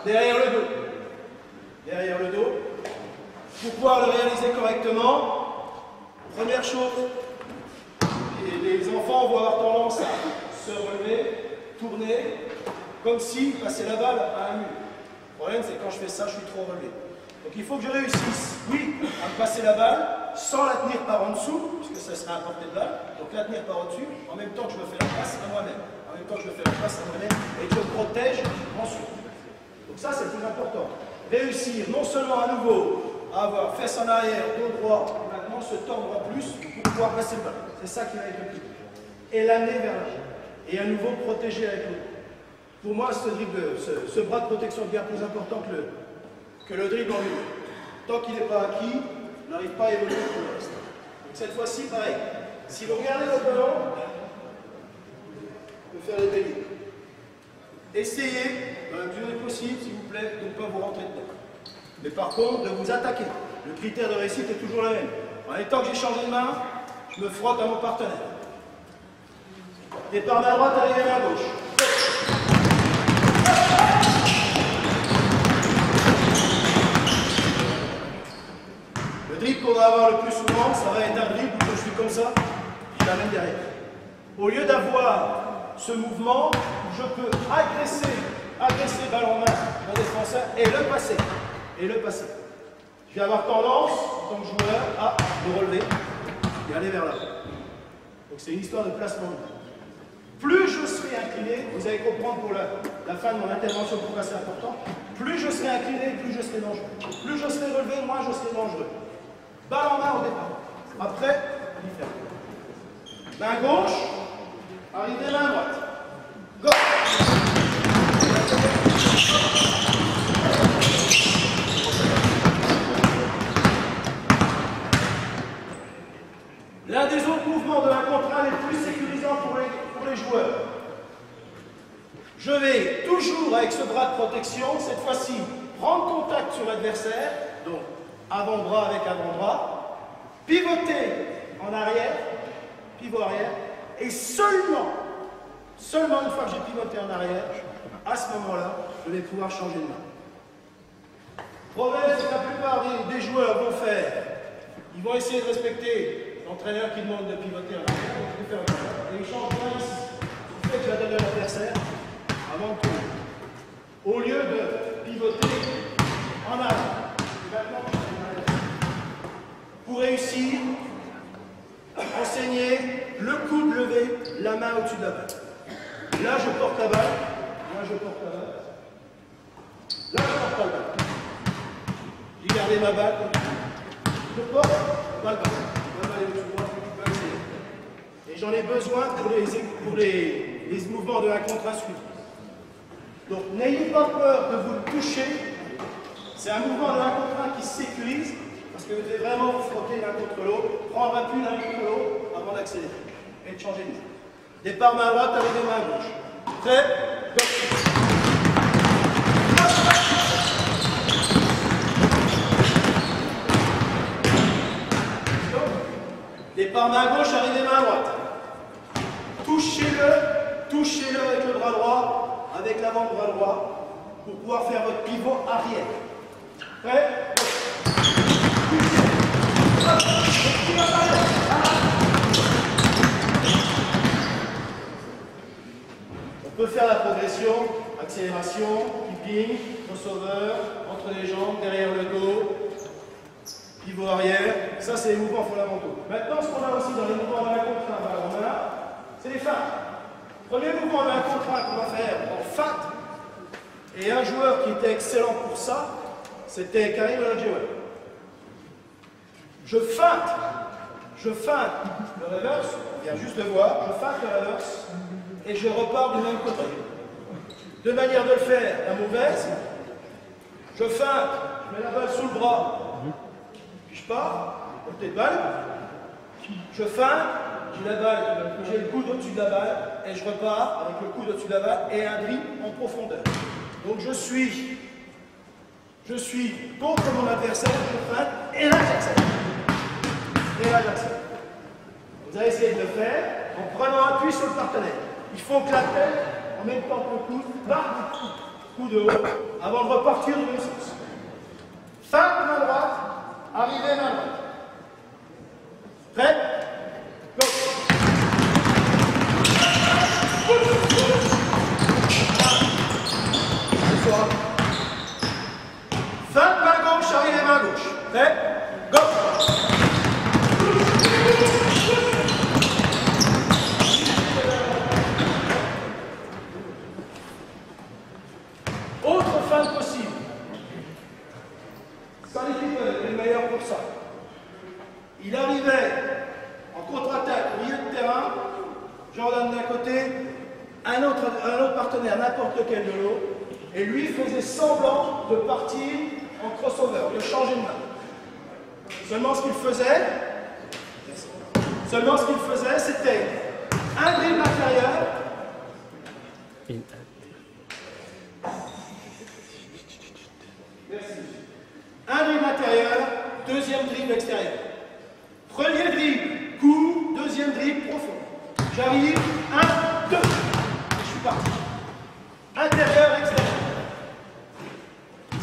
Derrière le dos. Derrière le dos. Pour pouvoir le réaliser correctement, première chose, les enfants vont avoir tendance à se relever, tourner, comme s'ils passaient la balle à un mur. Le problème, c'est que quand je fais ça, je suis trop relevé. Donc il faut que je réussisse, oui, à me passer la balle, sans la tenir par en dessous, puisque ça serait un portée de balle, donc la tenir par au-dessus, en même temps que je me fais la passe à moi-même. En même temps que je fais la passe à travers et que je protège ensuite. Donc ça, c'est le plus important. Réussir non seulement à nouveau à avoir fesse en arrière, dos droit, maintenant se tendre en plus pour pouvoir passer le ballon. C'est ça qui va être le plus. Et l'amener vers l'arrière. Et à nouveau protéger avec le dos. Pour moi, ce bras de protection est bien plus important que le dribble en lui. Tant qu'il n'est pas acquis, on n'arrive pas à évoluer pour le reste. Donc cette fois-ci, pareil. Si vous regardez votre ballon, on peut faire les béliers. Essayez, dans la mesure du possible, s'il vous plaît, de ne pas vous rentrer dedans. Mais par contre, de vous attaquer. Le critère de réussite est toujours le même. En étant que j'ai changé de main, je me frotte à mon partenaire. Départ main droite, arrivée main gauche. Le dribble qu'on va avoir le plus souvent, ça va être un dribble où je suis comme ça, je l'amène derrière. Au lieu d'avoir ce mouvement où je peux agresser ballon en main mon défenseur et le passer. Je vais avoir tendance, en tant que joueur, à me relever et aller vers là. Donc c'est une histoire de placement de main. Plus je serai incliné, vous allez comprendre pour la fin de mon intervention pourquoi c'est important, plus je serai incliné, plus je serai dangereux. Plus je serai relevé, moins je serai dangereux. Balle en main au départ. Après, différent. Main gauche, arrivée main droite. Go! L'un des autres mouvements de la contre 1 les plus sécurisants pour les joueurs. Je vais toujours, avec ce bras de protection, cette fois-ci, prendre contact sur l'adversaire, donc avant-bras avec avant-bras, pivoter en arrière, pivot arrière, et seulement une fois que j'ai pivoté en arrière, à ce moment-là, je vais pouvoir changer de main. Le problème, c'est que la plupart des joueurs vont faire, ils vont essayer de respecter l'entraîneur qui demande de pivoter en arrière, donc je vais faire ça. Et ils changent de main ici. Ce qui fait que je vais donner à l'adversaire avant de tourner. Au lieu de pivoter en arrière. Et maintenant, je vais en arrière. Pour réussir, enseigner le coude levé, la main au-dessus de la balle. Là, je porte la balle. Là, je porte la balle. Là, je porte la balle. J'ai gardé ma balle. Je porte, balle, balle. Et j'en ai besoin pour les mouvements de 1 contre 1 suivants. Donc n'ayez pas peur de vous le toucher. C'est un mouvement de 1 contre 1 qui se sécurise parce que vous devez vraiment vous frotter l'un contre l'autre, prendre appui l'un contre l'autre avant d'accélérer et de changer de main. Départ main droite, arrivée main gauche. Prêt? Go! Départ main gauche, arrivée main droite. Touchez-le avec le bras droit, avec l'avant-bras droit, pour pouvoir faire votre pivot arrière. Prêt? On peut faire la progression, accélération, keeping, crossover, entre les jambes, derrière le dos, pivot arrière. Ça, c'est les mouvements fondamentaux. Maintenant, ce qu'on a aussi dans les mouvements de la contre 1 ballon en main, c'est les feintes. Premier mouvement de la contre 1 qu'on va faire en feinte, et un joueur qui était excellent pour ça, c'était Karim El-Adjouel. Je feinte le reverse, on vient juste le voir, je feinte le reverse, et je repars du même côté. Deux manières de le faire, la mauvaise, je feinte, je mets la balle sous le bras, puis je pars, côté de balle, je feinte, j'ai la balle, j'ai le coude au-dessus de la balle, et je repars avec le coude au-dessus de la balle, et un dribble en profondeur. Donc je suis contre mon adversaire, je feinte, et là j'accélère. Vous allez essayer de le faire en prenant appui sur le partenaire. Il faut que la tête, en même temps que le coude, parte du coude haut, avant de repartir dans le sens. Feinte main droite, arrivée main droite. Prêt? Go! Feinte main gauche, arrivée main gauche. Prêt? Go! Sally Pippen est le meilleur pour ça. Il arrivait en contre-attaque au milieu de terrain, Jordan d'un côté, un autre partenaire, n'importe lequel de l'autre, et lui faisait semblant de partir en crossover, de changer de main. Seulement ce qu'il faisait, c'était un dribble intérieur, un dribble intérieur, deuxième dribble extérieur. Premier dribble, coup, deuxième dribble profond. J'arrive, 1, 2, et je suis parti. Intérieur, extérieur.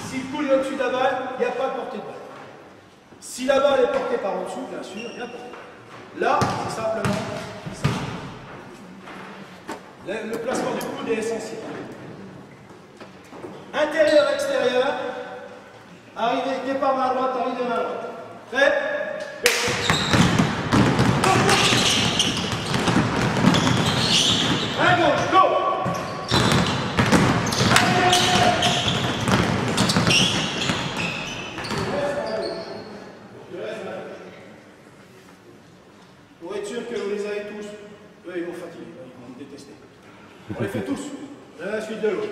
Si le coup est au-dessus de la balle, il n'y a pas de portée de balle. Si la balle est portée par en-dessous, bien sûr, il y a portée. Là, c'est simplement ça. Le placement du coude est essentiel. Intérieur, extérieur. Arrivez, départ main droite, arrivez main droite. Prêt? Main gauche, go! Pour être sûr que vous les avez tous, eux ils vont fatiguer, ils vont me détester. On les fait tous, l'un à la suite de l'autre.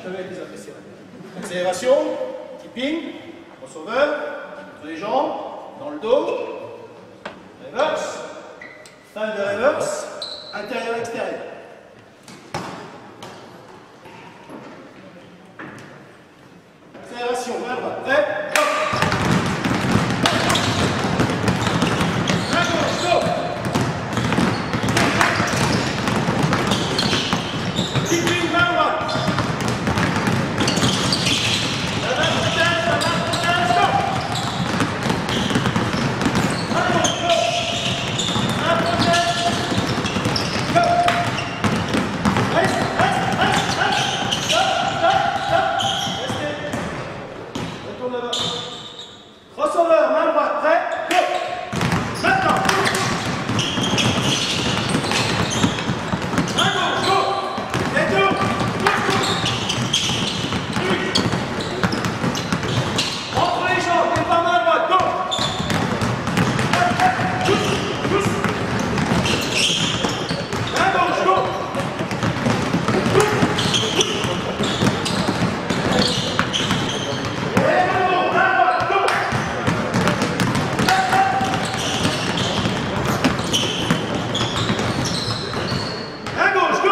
Jamais les apprécier. Accélération, tipping, crossover, entre les jambes, dans le dos, reverse, fin de reverse, intérieur-extérieur. Accélération, main droite, prêt, hop. Main gauche, go. Tipping, main droite. Crossover, main droite, prêt, go. Maintenant. Main gauche, go. Et tout. Entre les jambes, et pas main droite, go. Main gauche, go.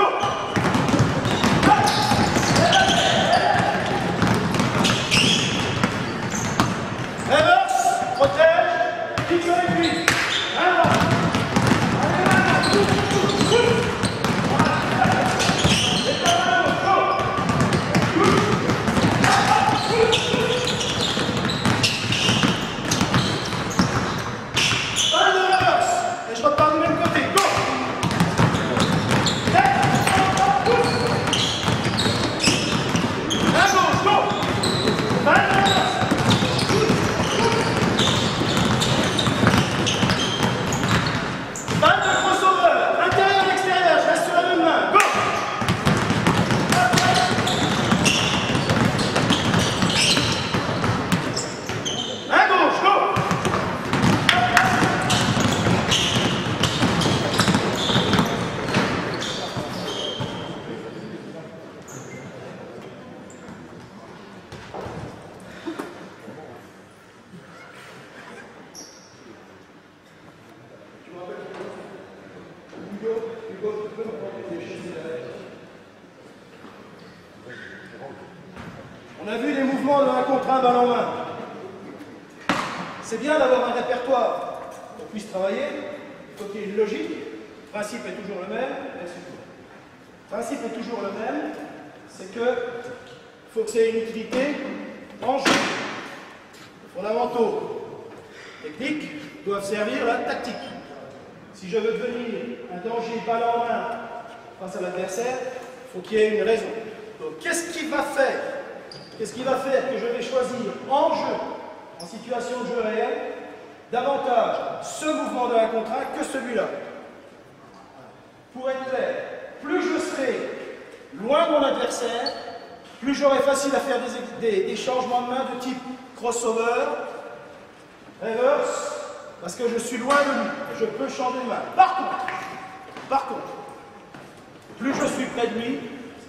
On a vu les mouvements de 1 contre 1 balle en main. C'est bien d'avoir un répertoire pour qu'on puisse travailler. Il faut qu'il y ait une logique. Le principe est toujours le même. Le principe est toujours le même. C'est que il faut que c'est une utilité en jeu. Les fondamentaux techniques doivent servir la tactique. Si je veux devenir un danger balle en main face à l'adversaire, il faut qu'il y ait une raison. Donc, qu'est-ce qui va faire que je vais choisir en jeu, en situation de jeu réel, davantage ce mouvement de 1 contre 1 que celui-là? Pour être clair, plus je serai loin de mon adversaire, plus j'aurai facile à faire des changements de main de type crossover, reverse, parce que je suis loin de lui, je peux changer de main. Par contre, plus je suis près de lui,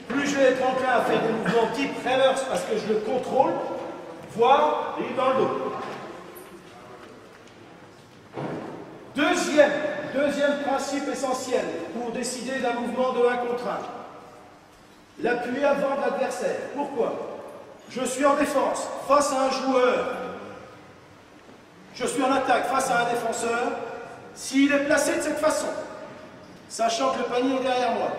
plus je vais être enclin à faire des mouvements type reverse parce que je le contrôle, voire il est dans le dos. Deuxième principe essentiel pour décider d'un mouvement de 1 contre 1. L'appui avant de l'adversaire. Pourquoi? Je suis en défense face à un joueur. Je suis en attaque face à un défenseur. S'il est placé de cette façon, sachant que le panier est derrière moi,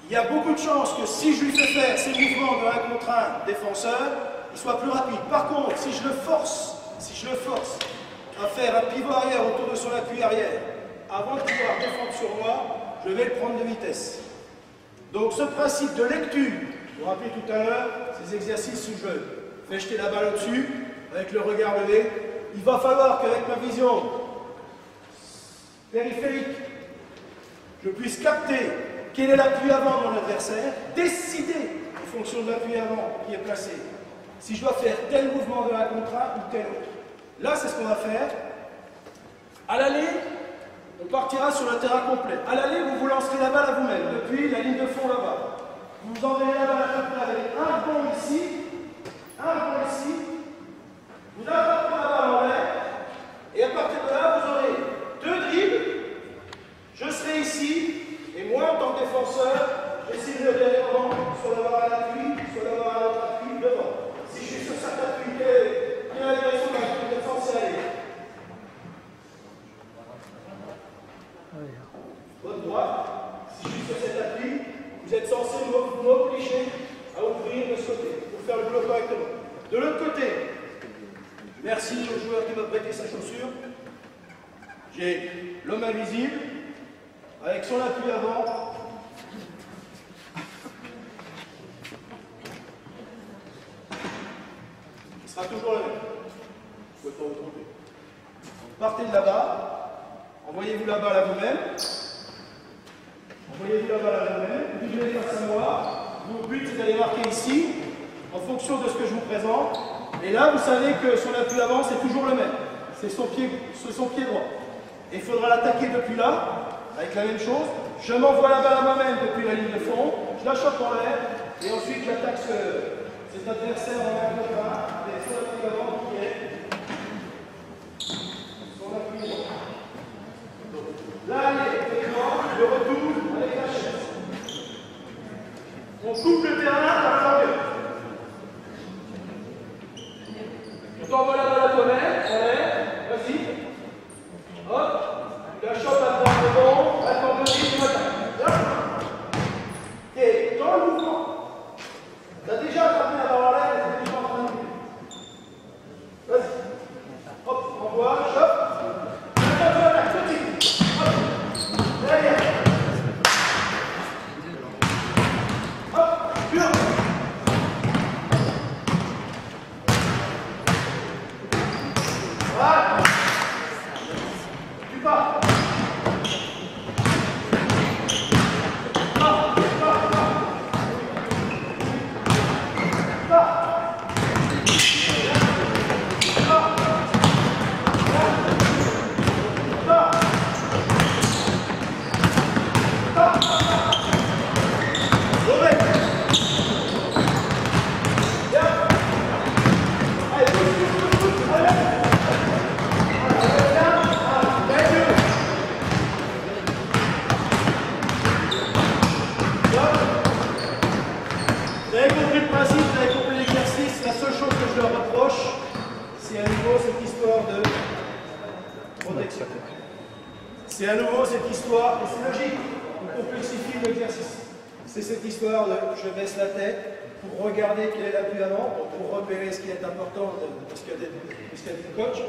il y a beaucoup de chances que si je lui fais faire ces mouvements de 1 contre 1 défenseur, il soit plus rapide. Par contre, si je le force à faire un pivot arrière autour de son appui arrière, avant de pouvoir défendre sur moi, je vais le prendre de vitesse. Donc ce principe de lecture, vous vous rappelez tout à l'heure, ces exercices où je fais jeter la balle au-dessus, avec le regard levé, il va falloir qu'avec ma vision périphérique, je puisse capter quel est l'appui avant de mon adversaire, décider en fonction de l'appui avant qui est placé, si je dois faire tel mouvement de 1 contre 1 ou tel autre. Là, c'est ce qu'on va faire. À l'aller, on partira sur le terrain complet. À l'aller, vous vous lancerez la balle à vous-même, depuis la ligne de fond là-bas. Vous enverrez la balle à peu près avec un bond ici, vous apportez la balle en l'air, et à partir de là, vous aurez 2 dribbles. Je serai ici, et moi, en tant que défenseur, j'essaierai d'aller soit d'avoir un appui, soit d'avoir un autre appui devant. Si je suis sur cet appui, quelle est la direction de la défense, c'est aller. Votre droite, si je suis sur cet appui, vous êtes censé m'obliger à ouvrir de ce côté, pour faire le boulot correctement. De l'autre côté, merci au joueur qui m'a prêté sa chaussure. J'ai l'homme invisible, avec son appui avant. Il sera toujours le même. Vous ne pouvez pas vous tromper. Partez de là-bas, envoyez-vous la balle à vous-même. Vous venez face à moi. Mon but, c'est d'aller marquer ici, en fonction de ce que je vous présente. Et là, vous savez que son appui avant, c'est toujours le même. C'est son pied droit. Et il faudra l'attaquer depuis là, avec la même chose. Je m'envoie la balle à moi-même depuis la ligne de fond, je la chope en l'air, et ensuite j'attaque cet adversaire en 1 contre 1, avec son appui avant qui est son appui droit. Là, allez, le retour avec la chaise. On coupe le terrain par la longueur. Tu t'envoies la balle à toi-même, en l'air, vas-y. Hop, tu la chopes à droite devant, attends 2 minutes, tu m'attaques. Et dans le mouvement, tu as déjà attrapé la balle en l'air et tu es déjà en train de bouger. Vas-y. Hop, envoie, chope. Attends, tu attaques, petit. Hop, derrière. Hop, pur. Voilà. Tu pars. Vous avez compris le principe, vous avez compris l'exercice. La seule chose que je leur reproche, c'est à nouveau cette histoire de protection. C'est à nouveau cette histoire, et c'est logique, on complexifie l'exercice. C'est cette histoire de je baisse la tête pour regarder quel est l'appui avant, pour repérer ce qui est important, parce qu'il y a des coachs,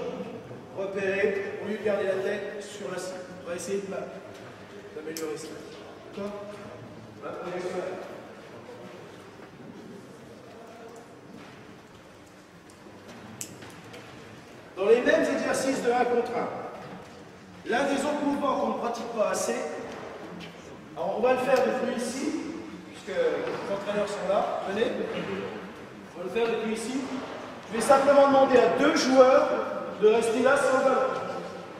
repérer, au lieu de garder la tête sur la cible. On va essayer d'améliorer ça. D'accord? Voilà, projection là. Dans les mêmes exercices de 1 contre 1, l'un des autres mouvements qu'on ne pratique pas assez, alors on va le faire depuis ici, puisque les entraîneurs sont là. Venez. On va le faire depuis ici. Je vais simplement demander à 2 joueurs de rester là sans le ballon.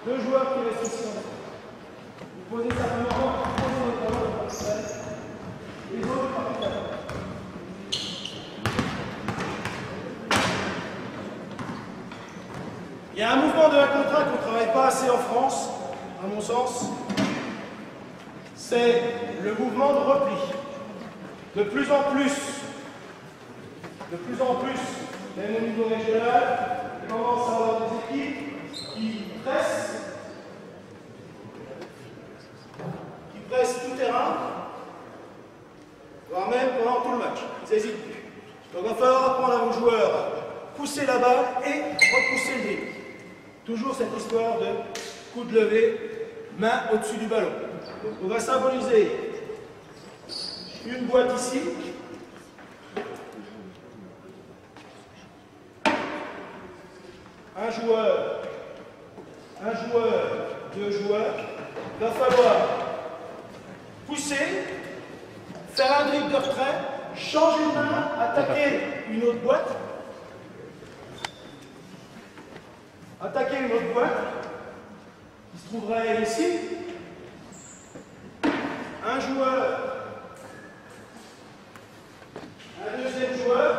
2 joueurs qui restent ici. Vous posez simplement votre ballon. Les autres partent là. Il y a un mouvement de 1 contre 1 qu'on ne travaille pas assez en France, à mon sens. C'est le mouvement de repli. De plus en plus, même au niveau régional, on commence à avoir des équipes qui pressent tout terrain, voire même pendant tout le match. Ils n'hésitent plus. Donc il va falloir apprendre à vos joueurs à pousser la balle et repousser le dribble. Toujours cette histoire de coup de levée, main au-dessus du ballon. Donc on va symboliser une boîte ici. Un joueur, 2 joueurs. Il va falloir pousser, faire un dribble de retrait, changer de main, attaquer une autre boîte. Attaquer une autre boîte qui se trouverait ici. Un joueur, un deuxième joueur.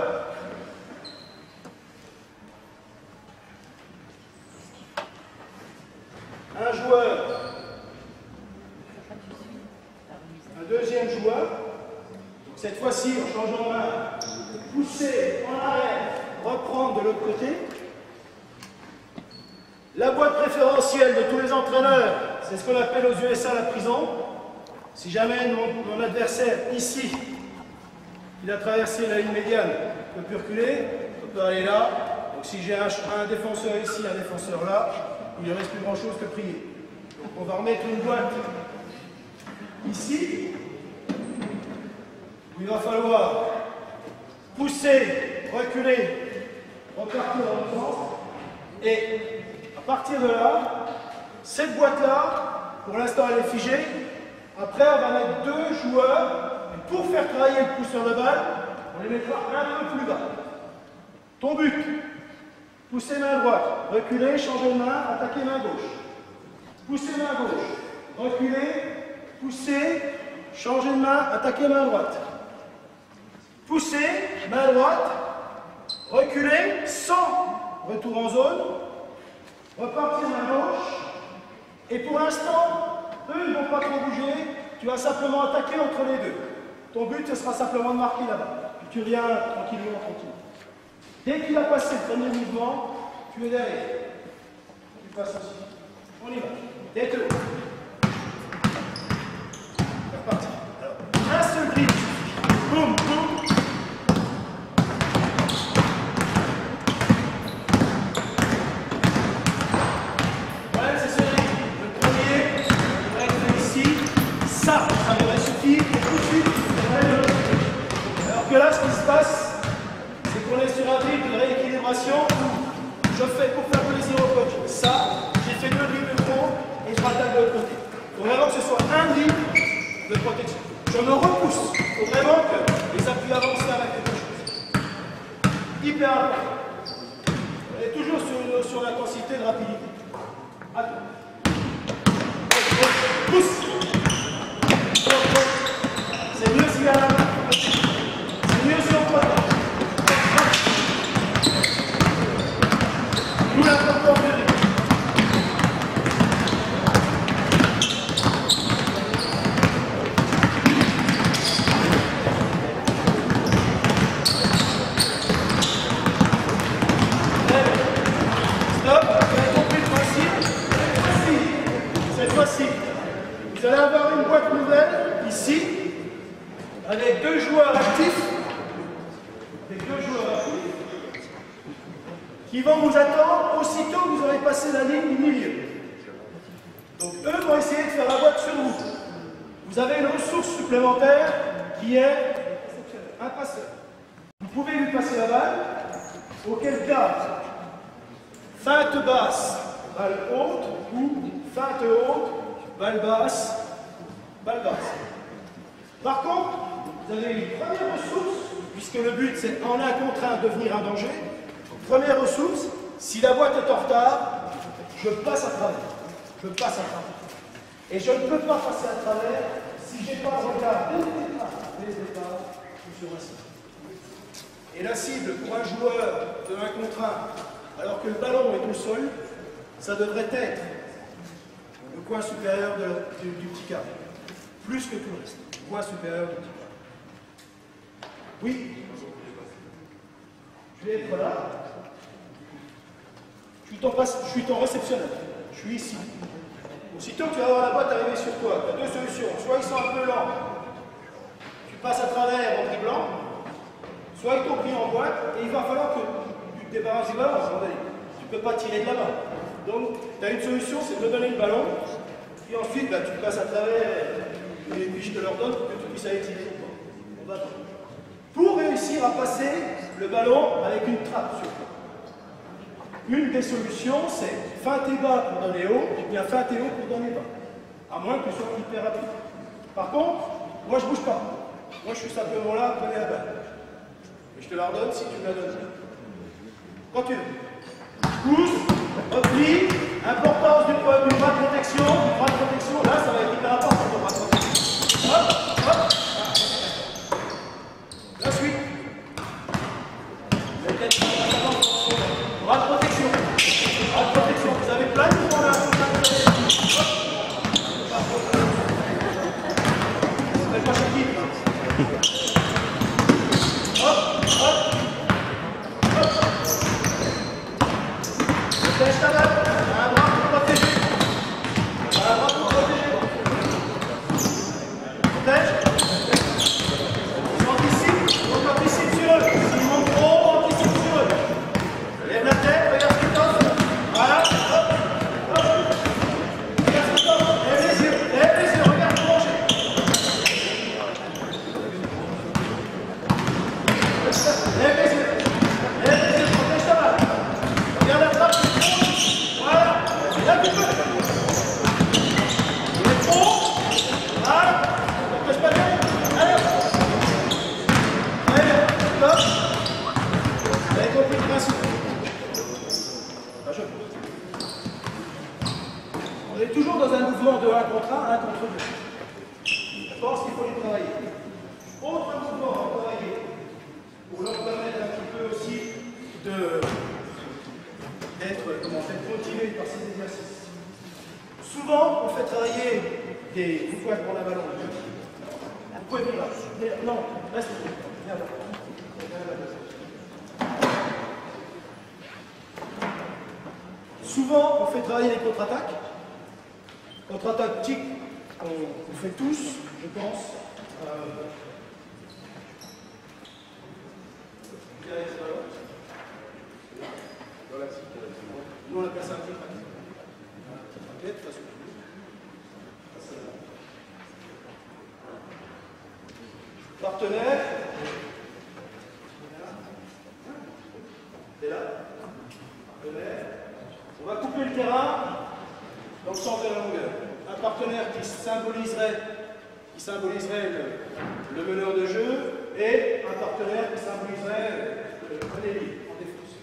Un joueur, un deuxième joueur. Donc cette fois-ci, en changeant de main, pousser en arrière, reprendre de l'autre côté. La boîte préférentielle de tous les entraîneurs, c'est ce qu'on appelle aux USA la prison. Si jamais mon adversaire ici, il a traversé la ligne médiane, il ne peut plus reculer, on peut aller là. Donc si j'ai un défenseur ici, un défenseur là, il ne reste plus grand chose que prier. Donc on va remettre une boîte ici, où il va falloir pousser, reculer, repartir dans le sens, et à partir de là, cette boîte-là, pour l'instant elle est figée. Après, on va mettre 2 joueurs, et pour faire travailler le pousseur de balle, on les mettra un peu plus bas. Ton but, pousser main droite, reculer, changer de main, attaquer main gauche. Pousser main gauche, reculer, pousser, changer de main, attaquer main droite. Pousser, main droite, reculer, sans retour en zone, repartir main gauche, et pour l'instant, eux ils ne vont pas trop bouger, tu vas simplement attaquer entre les deux. Ton but, ce sera simplement de marquer là-bas. Tu reviens tranquillement, tranquille. Dès qu'il a passé le premier mouvement, tu es derrière. Tu passes aussi. On y va. Dès que. C'est reparti. Alors, un seul dribble. Boum, boum. Ouais, c'est ce dribble. Le premier, il va être ici. Ça devrait suffire. Et tout de suite, alors que là, ce qui se passe, c'est qu'on est sur un dribble de rééquilibration où je fais pour faire plaisir au coach. Ça, j'ai fait 2 dribbles de front et je rattaque de l'autre côté. Il faut vraiment que ce soit un dribble de protection. Je me repousse. Il faut vraiment que les appuis avancent avec quelque chose. Hyper important. On est toujours sur l'intensité de rapidité. Attends. Pousse. C'est mieux s'il y a la main. C'est mieux si on protège. Nous l'important de lui. Stop, vous avez compris le principe. Cette fois-ci, vous allez avoir une boîte nouvelle ici, avec 2 joueurs actifs. Qui vont vous attendre aussitôt que vous aurez passé la ligne du milieu. Donc eux vont essayer de faire la boîte sur vous. Vous avez une ressource supplémentaire qui est un passeur. Vous pouvez lui passer la balle, auquel cas, feinte basse, balle haute, ou feinte haute, balle basse, balle basse. Par contre, vous avez une première ressource, puisque le but c'est en un contre un devenir un danger. Première ressource, si la boîte est en retard, je passe à travers. Je passe à travers. Et je ne peux pas passer à travers si je n'ai pas un regard dès le départ sur la cible. Et la cible pour un joueur de 1 contre 1, alors que le ballon est au sol, ça devrait être le coin supérieur du petit carré. Plus que tout le reste. Le coin supérieur du petit carré. Oui. Je vais être là. Je suis ton réceptionneur. Je suis ici. Aussitôt que tu vas avoir la boîte arriver sur toi, tu as deux solutions. Soit ils sont un peu lents, tu passes à travers en dribblant, soit ils t'ont pris en boîte et il va falloir que tu te débarrasses du ballon. Tu ne peux pas tirer de la main. Donc, tu as une solution, c'est de me donner le ballon, et ensuite tu passes à travers, et puis je te leur donne pour que tu puisses aller tirer. Pour réussir à passer le ballon avec une trappe sur toi. Une des solutions, c'est feinter bas pour donner haut, et bien feinter haut pour donner bas. À moins que ce soit hyper rapide. Par contre, moi je ne bouge pas. Moi je suis simplement là, donner la balle. Et je te la redonne si tu me la donnes. Quand tu veux. Pousse, repli, importance du bras de protection, là ça va être hyper important ton bras de protection. Hop, hop. La suite. Bras de protection. Bras de protection. Vous avez plein de mouvements là. C'est pas chaque. Hop, hop. Hop. Protège ta balle. Un bras pour protéger. Un bras pour protéger. Protège. On anticipe sur eux. S'ils montent trop, on anticipe sur eux. Lève la tête, regarde ce que t'offres. Voilà, hop, hop. Regarde ce que t'offres. Lève les yeux, regarde pour manger. Lève les yeux, protège ta balle. Regarde la trappe, voilà, là tu peux. Il est trop, voilà, ne protège pas bien. Allez, allez, stop. Vous avez compris le principe. On est toujours dans un mouvement de 1 contre 1, 1 contre 2. Je pense qu'il faut les travailler. Autre mouvement à travailler, pour leur permettre un petit peu aussi d'être motivé par ces exercices. Souvent, on fait travailler des points pour la ballon. Vous pouvez venir là. Non, reste. Viens là. Souvent, on fait travailler les contre-attaques. Contre-attaque tic, on fait tous, je pense. Nous, on appelle ça un tic. Partenaire. T'es là. Partenaire. On va couper le terrain dans le sens de la longueur. Un partenaire qui symboliserait le meneur de jeu et un partenaire qui symboliserait un ailier en défense.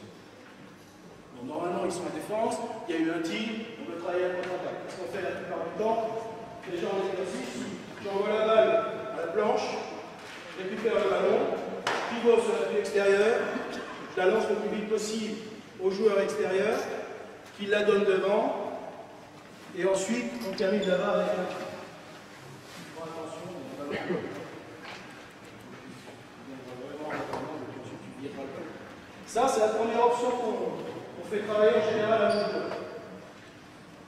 Donc, normalement, ils sont en défense, il y a eu un tir, on peut travailler à contre-attaque. Ce qu'on fait la plupart du temps, les gens en exercice, j'envoie la balle à la planche, je récupère le ballon, pivot sur l'appui extérieur, je la lance le plus vite possible au joueur extérieur, qui la donne devant, et ensuite on termine là-bas avec un tir. Ça, c'est la première option qu'on fait travailler en général à mon jeu.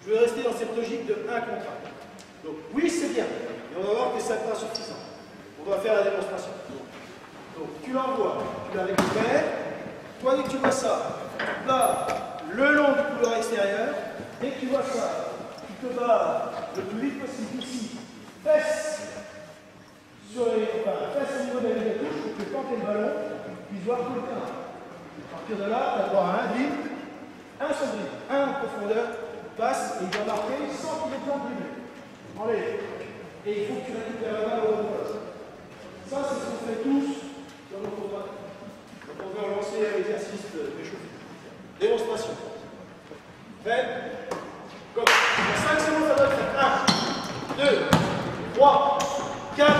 Je vais rester dans cette logique de 1 contre 1. Donc, oui, c'est bien, mais on va voir que ça n'est pas suffisant. On va faire la démonstration. Donc, tu l'envoies, tu la récupères. Toi, dès que tu vois ça, tu vas le long du couloir extérieur. Dès que tu vois ça, tu te bats le plus vite possible ici. Fesse au niveau de la ligne de touche pour que quand tu le ballon, tu puisses voir tout le terrain. À partir de là, tu as droit à un dribble, un seul dribble, un en profondeur, passe et il doit marquer sans qu'il ait besoin de dribbler. Enlève. Et il faut que tu récupères la balle au bon poste. Ça, c'est ce qu'on fait tous dans nos contrats. Quand on veut lancer un exercice d'échauffement. Démonstration. Prêt? Go. En 5 secondes, ça doit être 1, 2, 3, 4,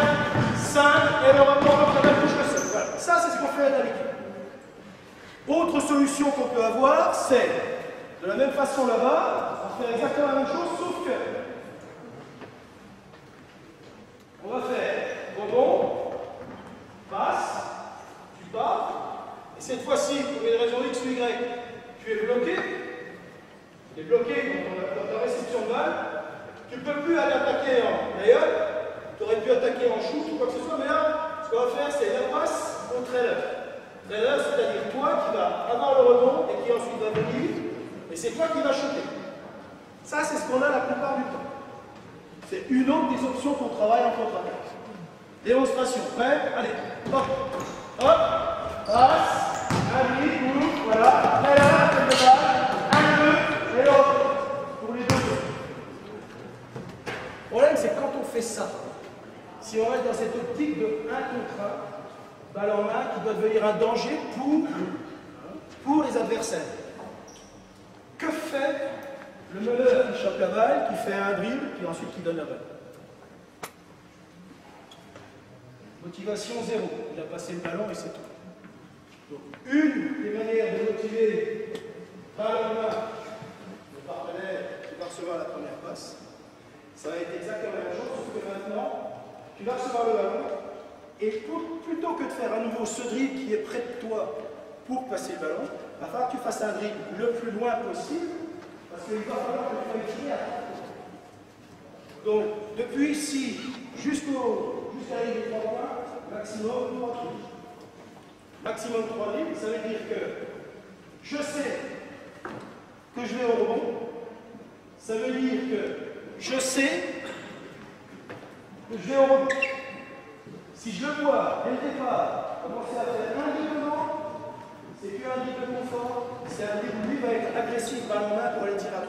5, et le rapport entre la bouche le sol. Voilà. Ça, c'est ce qu'on fait d'habitude. Autre solution qu'on peut avoir, c'est de la même façon là-bas, on va faire exactement la même chose, sauf que on va faire rebond, passe, tu pars, et cette fois-ci, pour une raison X ou Y, tu es bloqué. Tu es bloqué dans ta réception de balle, tu ne peux plus aller attaquer en layup, tu aurais pu attaquer en shoot ou quoi que ce soit, mais là, ce qu'on va faire, c'est la passe au trailer. Trailer, c'est-à-dire toi qui vas avoir le rebond et qui ensuite va venir, et c'est toi qui vas shooter. Ça, c'est ce qu'on a la plupart du temps. C'est une autre des options qu'on travaille en contre-attaque. Démonstration. Prêt? Allez. Hop. Hop. Passe. Un dribble. Voilà. Trailer, tête de balle. Un, deux. Et l'autre. Pour les deux. Le problème, c'est quand on fait ça, si on reste dans cette optique de 1 contre 1, balle en main, qui doit devenir un danger pour les adversaires. Que fait le meneur qui chope la balle, qui fait un dribble, puis ensuite qui donne la balle? Motivation 0. Il a passé le ballon et c'est tout. Donc, une des manières de motiver balle en main le partenaire qui va recevoir la première passe, ça va être exactement la même chose, sauf que maintenant, tu vas recevoir le ballon, et plutôt que de faire à nouveau ce dribble qui est près de toi pour passer le ballon, il va falloir que tu fasses un dribble le plus loin possible, parce qu'il va falloir que tu fasses tirer à toi. Donc, depuis ici jusqu'à l'arrivée des 3 points, maximum 3 dribbles. Maximum 3 dribbles, ça veut dire que je sais que je vais au rebond, ça veut dire que je sais que je vais au rebond. Si je le vois dès le départ commencer à faire un dribblement, c'est plus un dribble de confort, c'est un dribble où lui va être agressif par la main pour aller tirer à 3.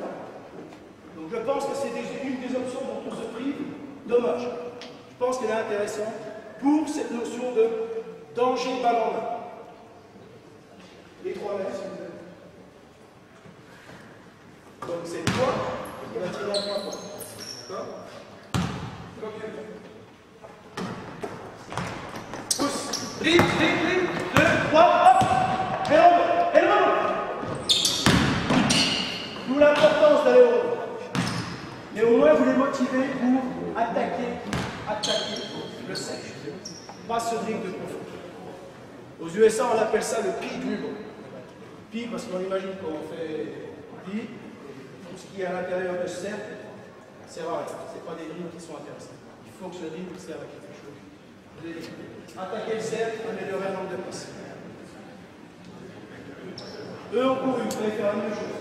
Donc je pense que c'est une des options dont on se prive. Dommage. Je pense qu'elle est intéressante pour cette notion de danger de balle en main. Les 3 mètres, si vous avez. Donc c'est toi qui va tirer à 3 points. D'accord? Comme tu veux. Pousse. Dribble, dribble, 2, 3, hop! Et on et le D'où l'importance d'aller au rebond. Mais au moins vous les motivez pour attaquer le sèche. Pas ce dribble de confort. Aux USA, on appelle ça le pi dribble. Pi parce qu'on imagine qu'on fait pi, tout ce qui est à l'intérieur de cercle, c'est rare. Ce n'est pas des dribbles qui sont intéressants. Il faut que ce dribble serve à quelque chose. Attaquer le cercle, améliorer le nombre de passes. Eux ont couru, vous allez faire la même chose.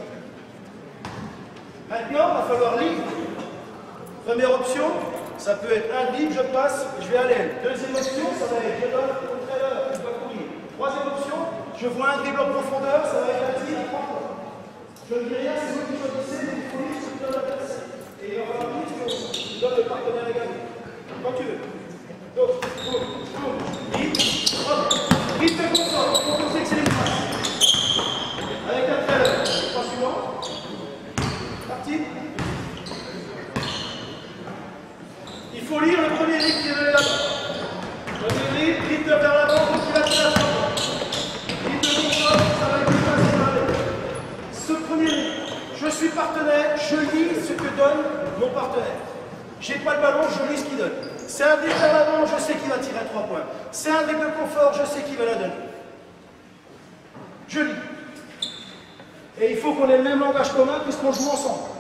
Maintenant, il va falloir lire. Première option, ça peut être un dribble, je passe, je vais à l'aile. Deuxième option, ça va être je donne au trailer, je dois courir. Troisième option, je vois un dribble en profondeur, ça va être un tir à 3 points. Je ne dis rien, c'est vous qui choisissez, mais il faut lire ce que donne l'adversaire. Et il va falloir lire ce que donne le partenaire également. Quand tu veux. Donc, boum, boum, vite, hop, vite de confort, pour qu'on sait que c'est les passes. Avec un trailer, les 3 suivants. Parti. Il faut lire le premier dribble qui est donné là-bas. Premier dribble, dribble vers l'avant, donc tu vas tirer à 3 points. Dribble de confort, ça va être plus facile à aller. Ce premier dribble, je suis partenaire, je lis ce que donne mon partenaire. J'ai pas le ballon, je lis ce qu'il donne. C'est un dribble vers l'avant, je sais qu'il va tirer à 3 points. C'est un dribble de confort, je sais qu'il va la donner. Je lis. Et il faut qu'on ait le même langage commun puisqu'on joue ensemble.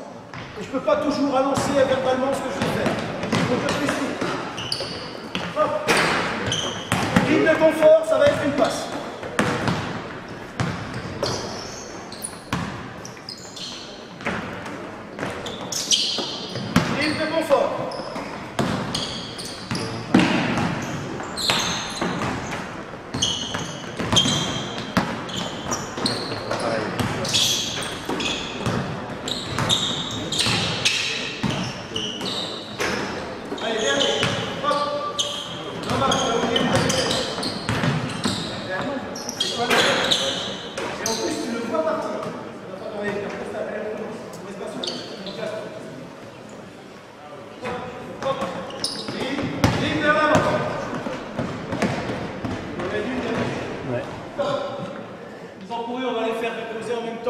Et je ne peux pas toujours annoncer verbalement ce que je vais faire. Il faut que je précise. Hop. Dribble de confort, ça va être une passe. Dribble de confort. Allez, dernier. Hop. Dommage,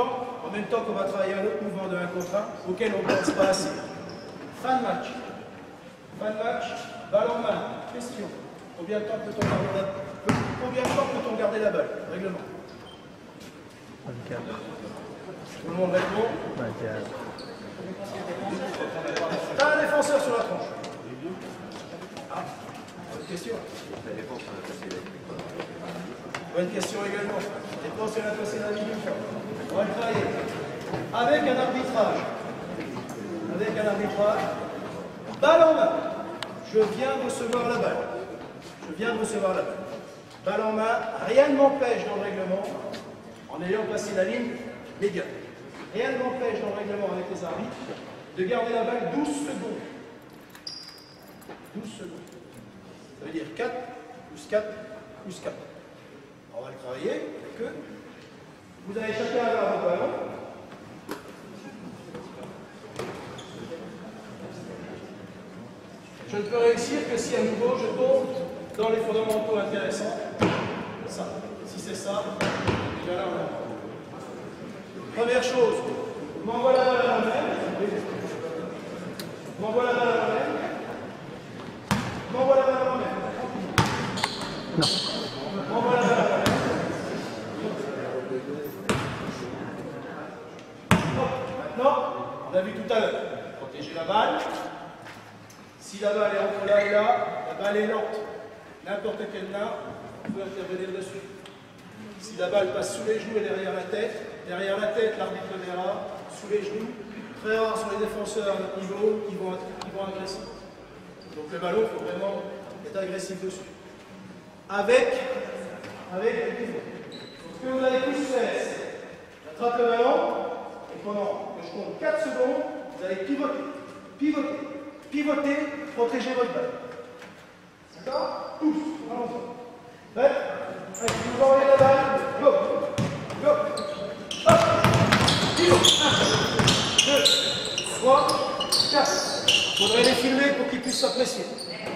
en même temps qu'on va travailler un autre mouvement de 1 contre 1 auquel on ne pense pas assez. Fin de match. Fin de match, balle en main. Question. Combien de temps peut-on garder la balle? Règlement. 24. Tout le monde répond. 24. T'as un défenseur sur la tranche. Ah, bonne question. Bonne question également. Défense, elle a passé la ligne une fois. On va le travailler. Avec un arbitrage. Avec un arbitrage. Balle en main. Je viens de recevoir la balle. Je viens de recevoir la balle. Balle en main. Rien ne m'empêche dans le règlement, en ayant passé la ligne médiane. Rien ne m'empêche dans le règlement avec les arbitres de garder la balle 12 secondes. 12 secondes. Ça veut dire 4 plus 4 plus 4. On va le travailler que vous avez chacun un ballon. Je ne peux réussir que si à nouveau je tombe dans les fondamentaux intéressants. Ça. Si c'est ça, déjà là on a. Première chose, m'envoie la balle à la main. M'envoie la balle à la main. M'envoie la balle à la main. Non. M'envoie la balle à la main. Maintenant, on a vu tout à l'heure, protéger la balle. Si la balle est entre là et là, la balle est lente. N'importe quelle main peut intervenir dessus. Si la balle passe sous les genoux et derrière la tête, l'arbitre verra, sous les genoux. Très rare sont les défenseurs à notre niveau qui vont agressifs. Donc le ballon, il faut vraiment être agressif dessus. Avec les pivots. Ce que vous allez tous faire, c'est j'attrape le ballon et pendant que je compte 4 secondes, vous allez pivoter. Pivoter. Pivoter, protéger votre balle. D'accord? Tous, allons-y. Prêt? Allez, vous envoyez la balle. Go! Go! Hop! Pivot! 1, 2, 3, 4. Il faudrait les filmer pour qu'ils puissent s'apprécier.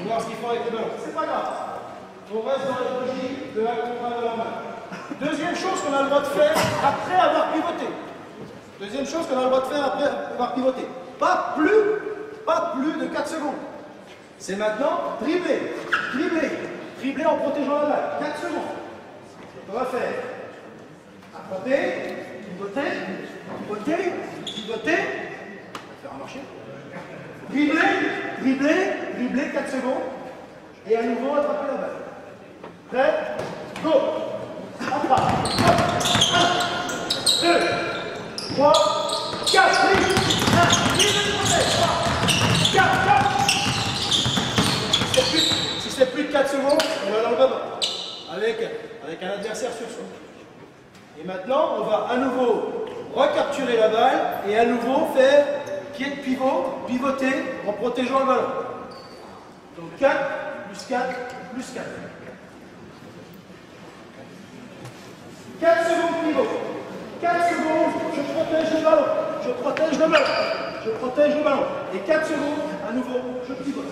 Voir ce qu'ils font avec le ballon. C'est pas grave. On reste dans la logique de 1 contre 1 de la main. Deuxième chose qu'on a le droit de faire après avoir pivoté. Deuxième chose qu'on a le droit de faire après avoir pivoté. Pas plus de 4 secondes. C'est maintenant dribbler. Dribbler en protégeant la balle. 4 secondes. On va faire attraper, pivoter. On va faire un marché. Dribbler 4 secondes. Et à nouveau attraper la balle. Prêt? Go! Attrape. 1, 2, 3, 4. 1, si c'est plus de 4 secondes, on va dans le bas avec un adversaire sur soi. Et maintenant, on va à nouveau recapturer la balle et à nouveau faire pied de pivot, pivoter en protégeant le ballon. Donc 4, plus 4, plus 4. 4 secondes pivot. 4 secondes, je protège le ballon. Et 4 secondes, à nouveau, je pivote.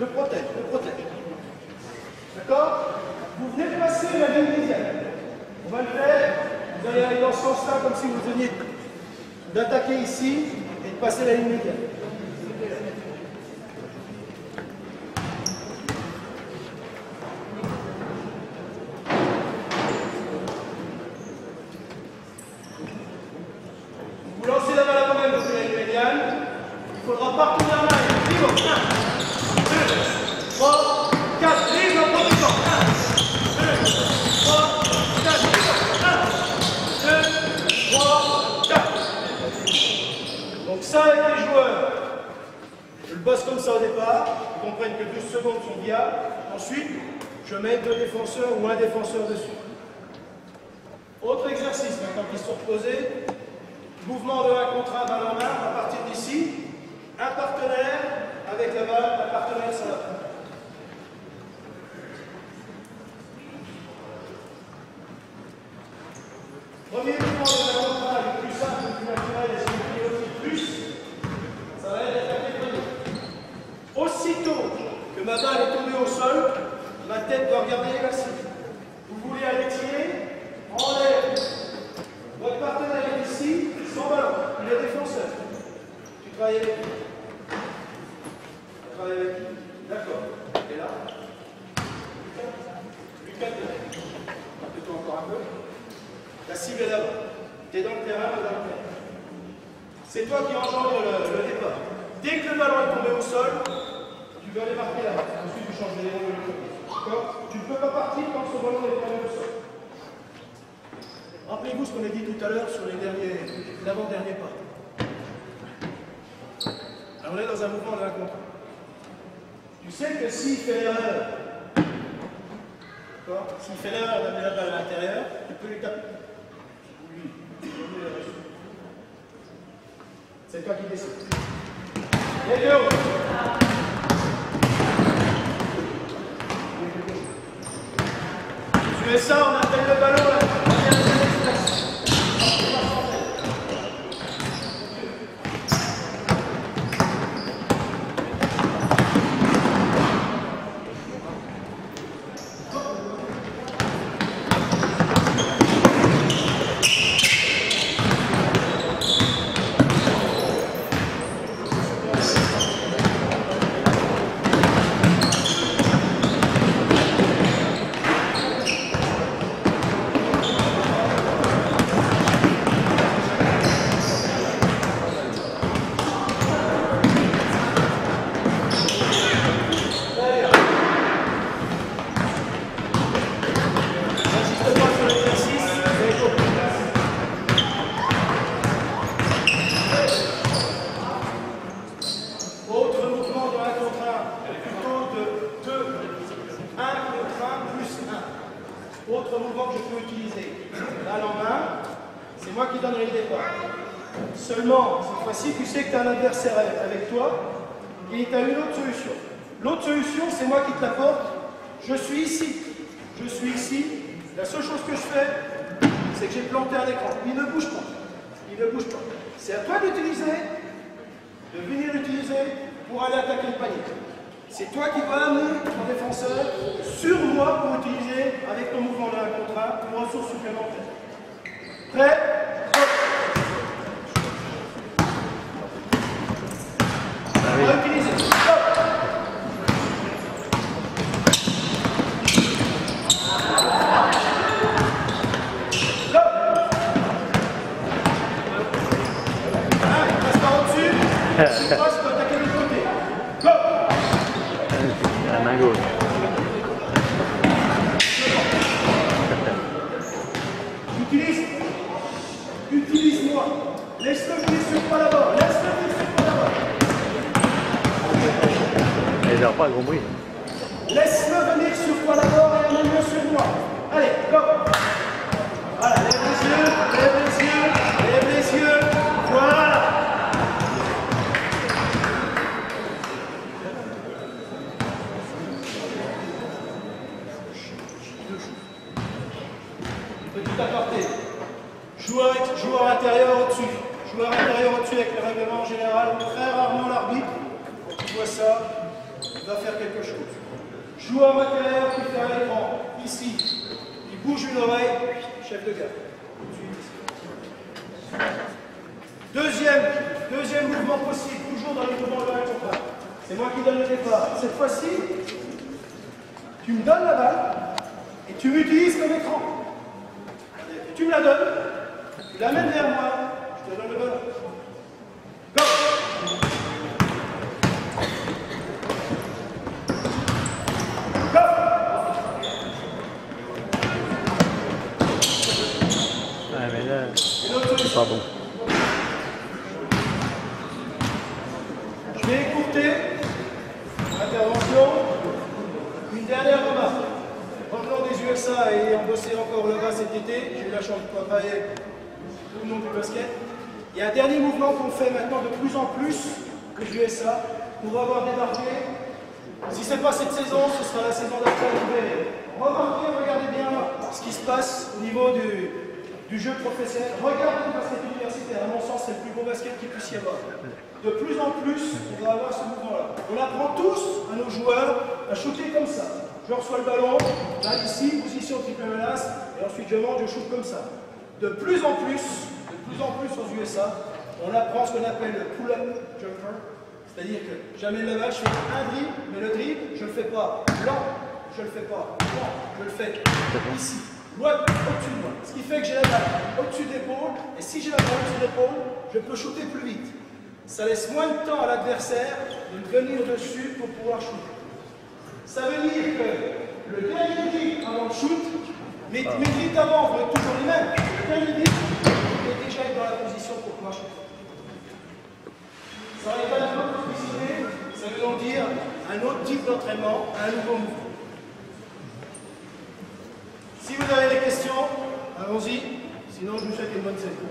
Je protège. D'accord? Vous venez de passer la ligne médiane. On va le faire. Vous allez aller dans ce sens-là comme si vous veniez d'attaquer ici et de passer la ligne médiane. Vous lancez la balle à vous-même depuis la ligne médiane. Il faudra partout la main. Pivot. 1, 2, 3, 4. Livre en protégeant. 1, 2, 3, 4. 1, 2, 3, 4. Donc ça avec les joueurs. Je le bosse comme ça au départ. Ils comprennent que 12 secondes sont viables. Ensuite, je mets 2 défenseurs ou un défenseur dessus. Autre exercice maintenant qui sont reposés. Mouvement de 1 contre 1, balle en main, à partir d'ici, un partenaire avec la balle, un partenaire sans la balle. Premier mouvement de 1 contre 1, le plus simple, le plus naturel et celui qui est aussi plus, ça va être d'attaquer le premier. Aussitôt que ma balle est tombée au sol, ma tête doit regarder la cible. Vous voulez aller tirer, en l'air. Votre partenaire travailles avec qui? Tu travailles avec qui? D'accord. Et là? Lucas, toi encore un peu. La cible est là-bas. Tu es dans le terrain, dans le terrain. C'est toi qui engendre le départ. Dès que le ballon est tombé au sol, tu veux aller marquer là-bas. Ensuite, tu changes d'élément de l'autre côté. D'accord? Tu ne peux pas partir quand ce ballon est tombé au sol. Rappelez-vous ce qu'on a dit tout à l'heure sur l'avant-dernier pas. Alors, on est dans un mouvement de 1 contre 1. Tu sais que s'il fait l'erreur, s'il fait l'erreur d'amener la balle à l'intérieur, tu peux lui taper. Ou lui. C'est toi qui décides. Les deux. Tu fais ça, on appelle le ballon là. Autre mouvement que je peux utiliser. Balle en main, c'est moi qui donnerai le départ. Seulement, cette fois-ci, tu sais que tu as un adversaire avec toi et tu as une autre solution. L'autre solution, c'est moi qui te l'apporte. Je suis ici. Je suis ici. La seule chose que je fais, c'est que j'ai planté un écran. Il ne bouge pas. Il ne bouge pas. C'est à toi d'utiliser, de venir l'utiliser pour aller attaquer le panier. C'est toi qui vas amener ton défenseur sur moi pour utiliser avec ton mouvement de 1 contre 1 une ressource supplémentaire. Prêt? On va utiliser. Il passe par au-dessus. Si tu passes, tu peux attaquer de l'autre côté. Go! La main gauche. Utilise-moi. Laisse-le venir sur toi là-bas. Laisse-le venir sur toi là-bas. Il n'a pas gros bruit. Laisse-le venir sur toi d'abord et amène-le sur moi. Allez, go! Voilà, lève les yeux, lève les yeux, lève les yeux. Voilà! Petit aparté. Joueur intérieur au-dessus. Joueur intérieur au-dessus avec le règlement en général. Très rarement l'arbitre. Quand il voit ça, il va faire quelque chose. Joueur intérieur qui fait un écran. Ici. Il bouge une oreille. Chef de garde. Deuxième mouvement possible. Toujours dans le mouvement de la contre. C'est moi qui donne le départ. Cette fois-ci, tu me donnes la balle et tu m'utilises comme écran. Tu me la donnes, tu l'amènes vers moi, je te donne le ballon. Go! Go! Ouais, mais là, c'est pas bon. Je vais écourter l'intervention. Une dernière remarque. Revenant des USA et ayant bossé encore là-bas cet été, j'ai eu la chance de travailler tout le monde du basket. Il y a un dernier mouvement qu'on fait maintenant de plus en plus que les USA pour avoir débarqué. Si ce n'est pas cette saison, ce sera la saison d'après. Remarquez, regardez bien ce qui se passe au niveau du jeu professionnel. Regardez le basket universitaire. À mon sens, c'est le plus beau basket qu'il puisse y avoir. De plus en plus, on va avoir ce mouvement-là. On apprend tous à nos joueurs à shooter comme ça. Je reçois le ballon, là ici, position triple menace, et ensuite je monte, je shoot comme ça. De plus en plus aux USA, on apprend ce qu'on appelle le pull-up jumper, c'est-à-dire que j'amène la balle, je fais un dribble, mais le dribble, je ne le fais pas lent, je ne le fais pas lent, je le fais ici, loin, au-dessus de moi. Ce qui fait que j'ai la balle au-dessus de l'épaule, et si j'ai la balle au-dessus de l'épaule, je peux shooter plus vite. Ça laisse moins de temps à l'adversaire de venir dessus pour pouvoir shooter. Ça veut dire que le dernier dribble avant le shoot, mes dribbles d'avant vont être toujours les mêmes. Le dernier dribble, je vais déjà être dans la position pour pouvoir shooter. Ça va être un autre publicité, ça veut donc dire un autre type d'entraînement, un nouveau mouvement. Si vous avez des questions, allons-y, sinon je vous souhaite une bonne saison.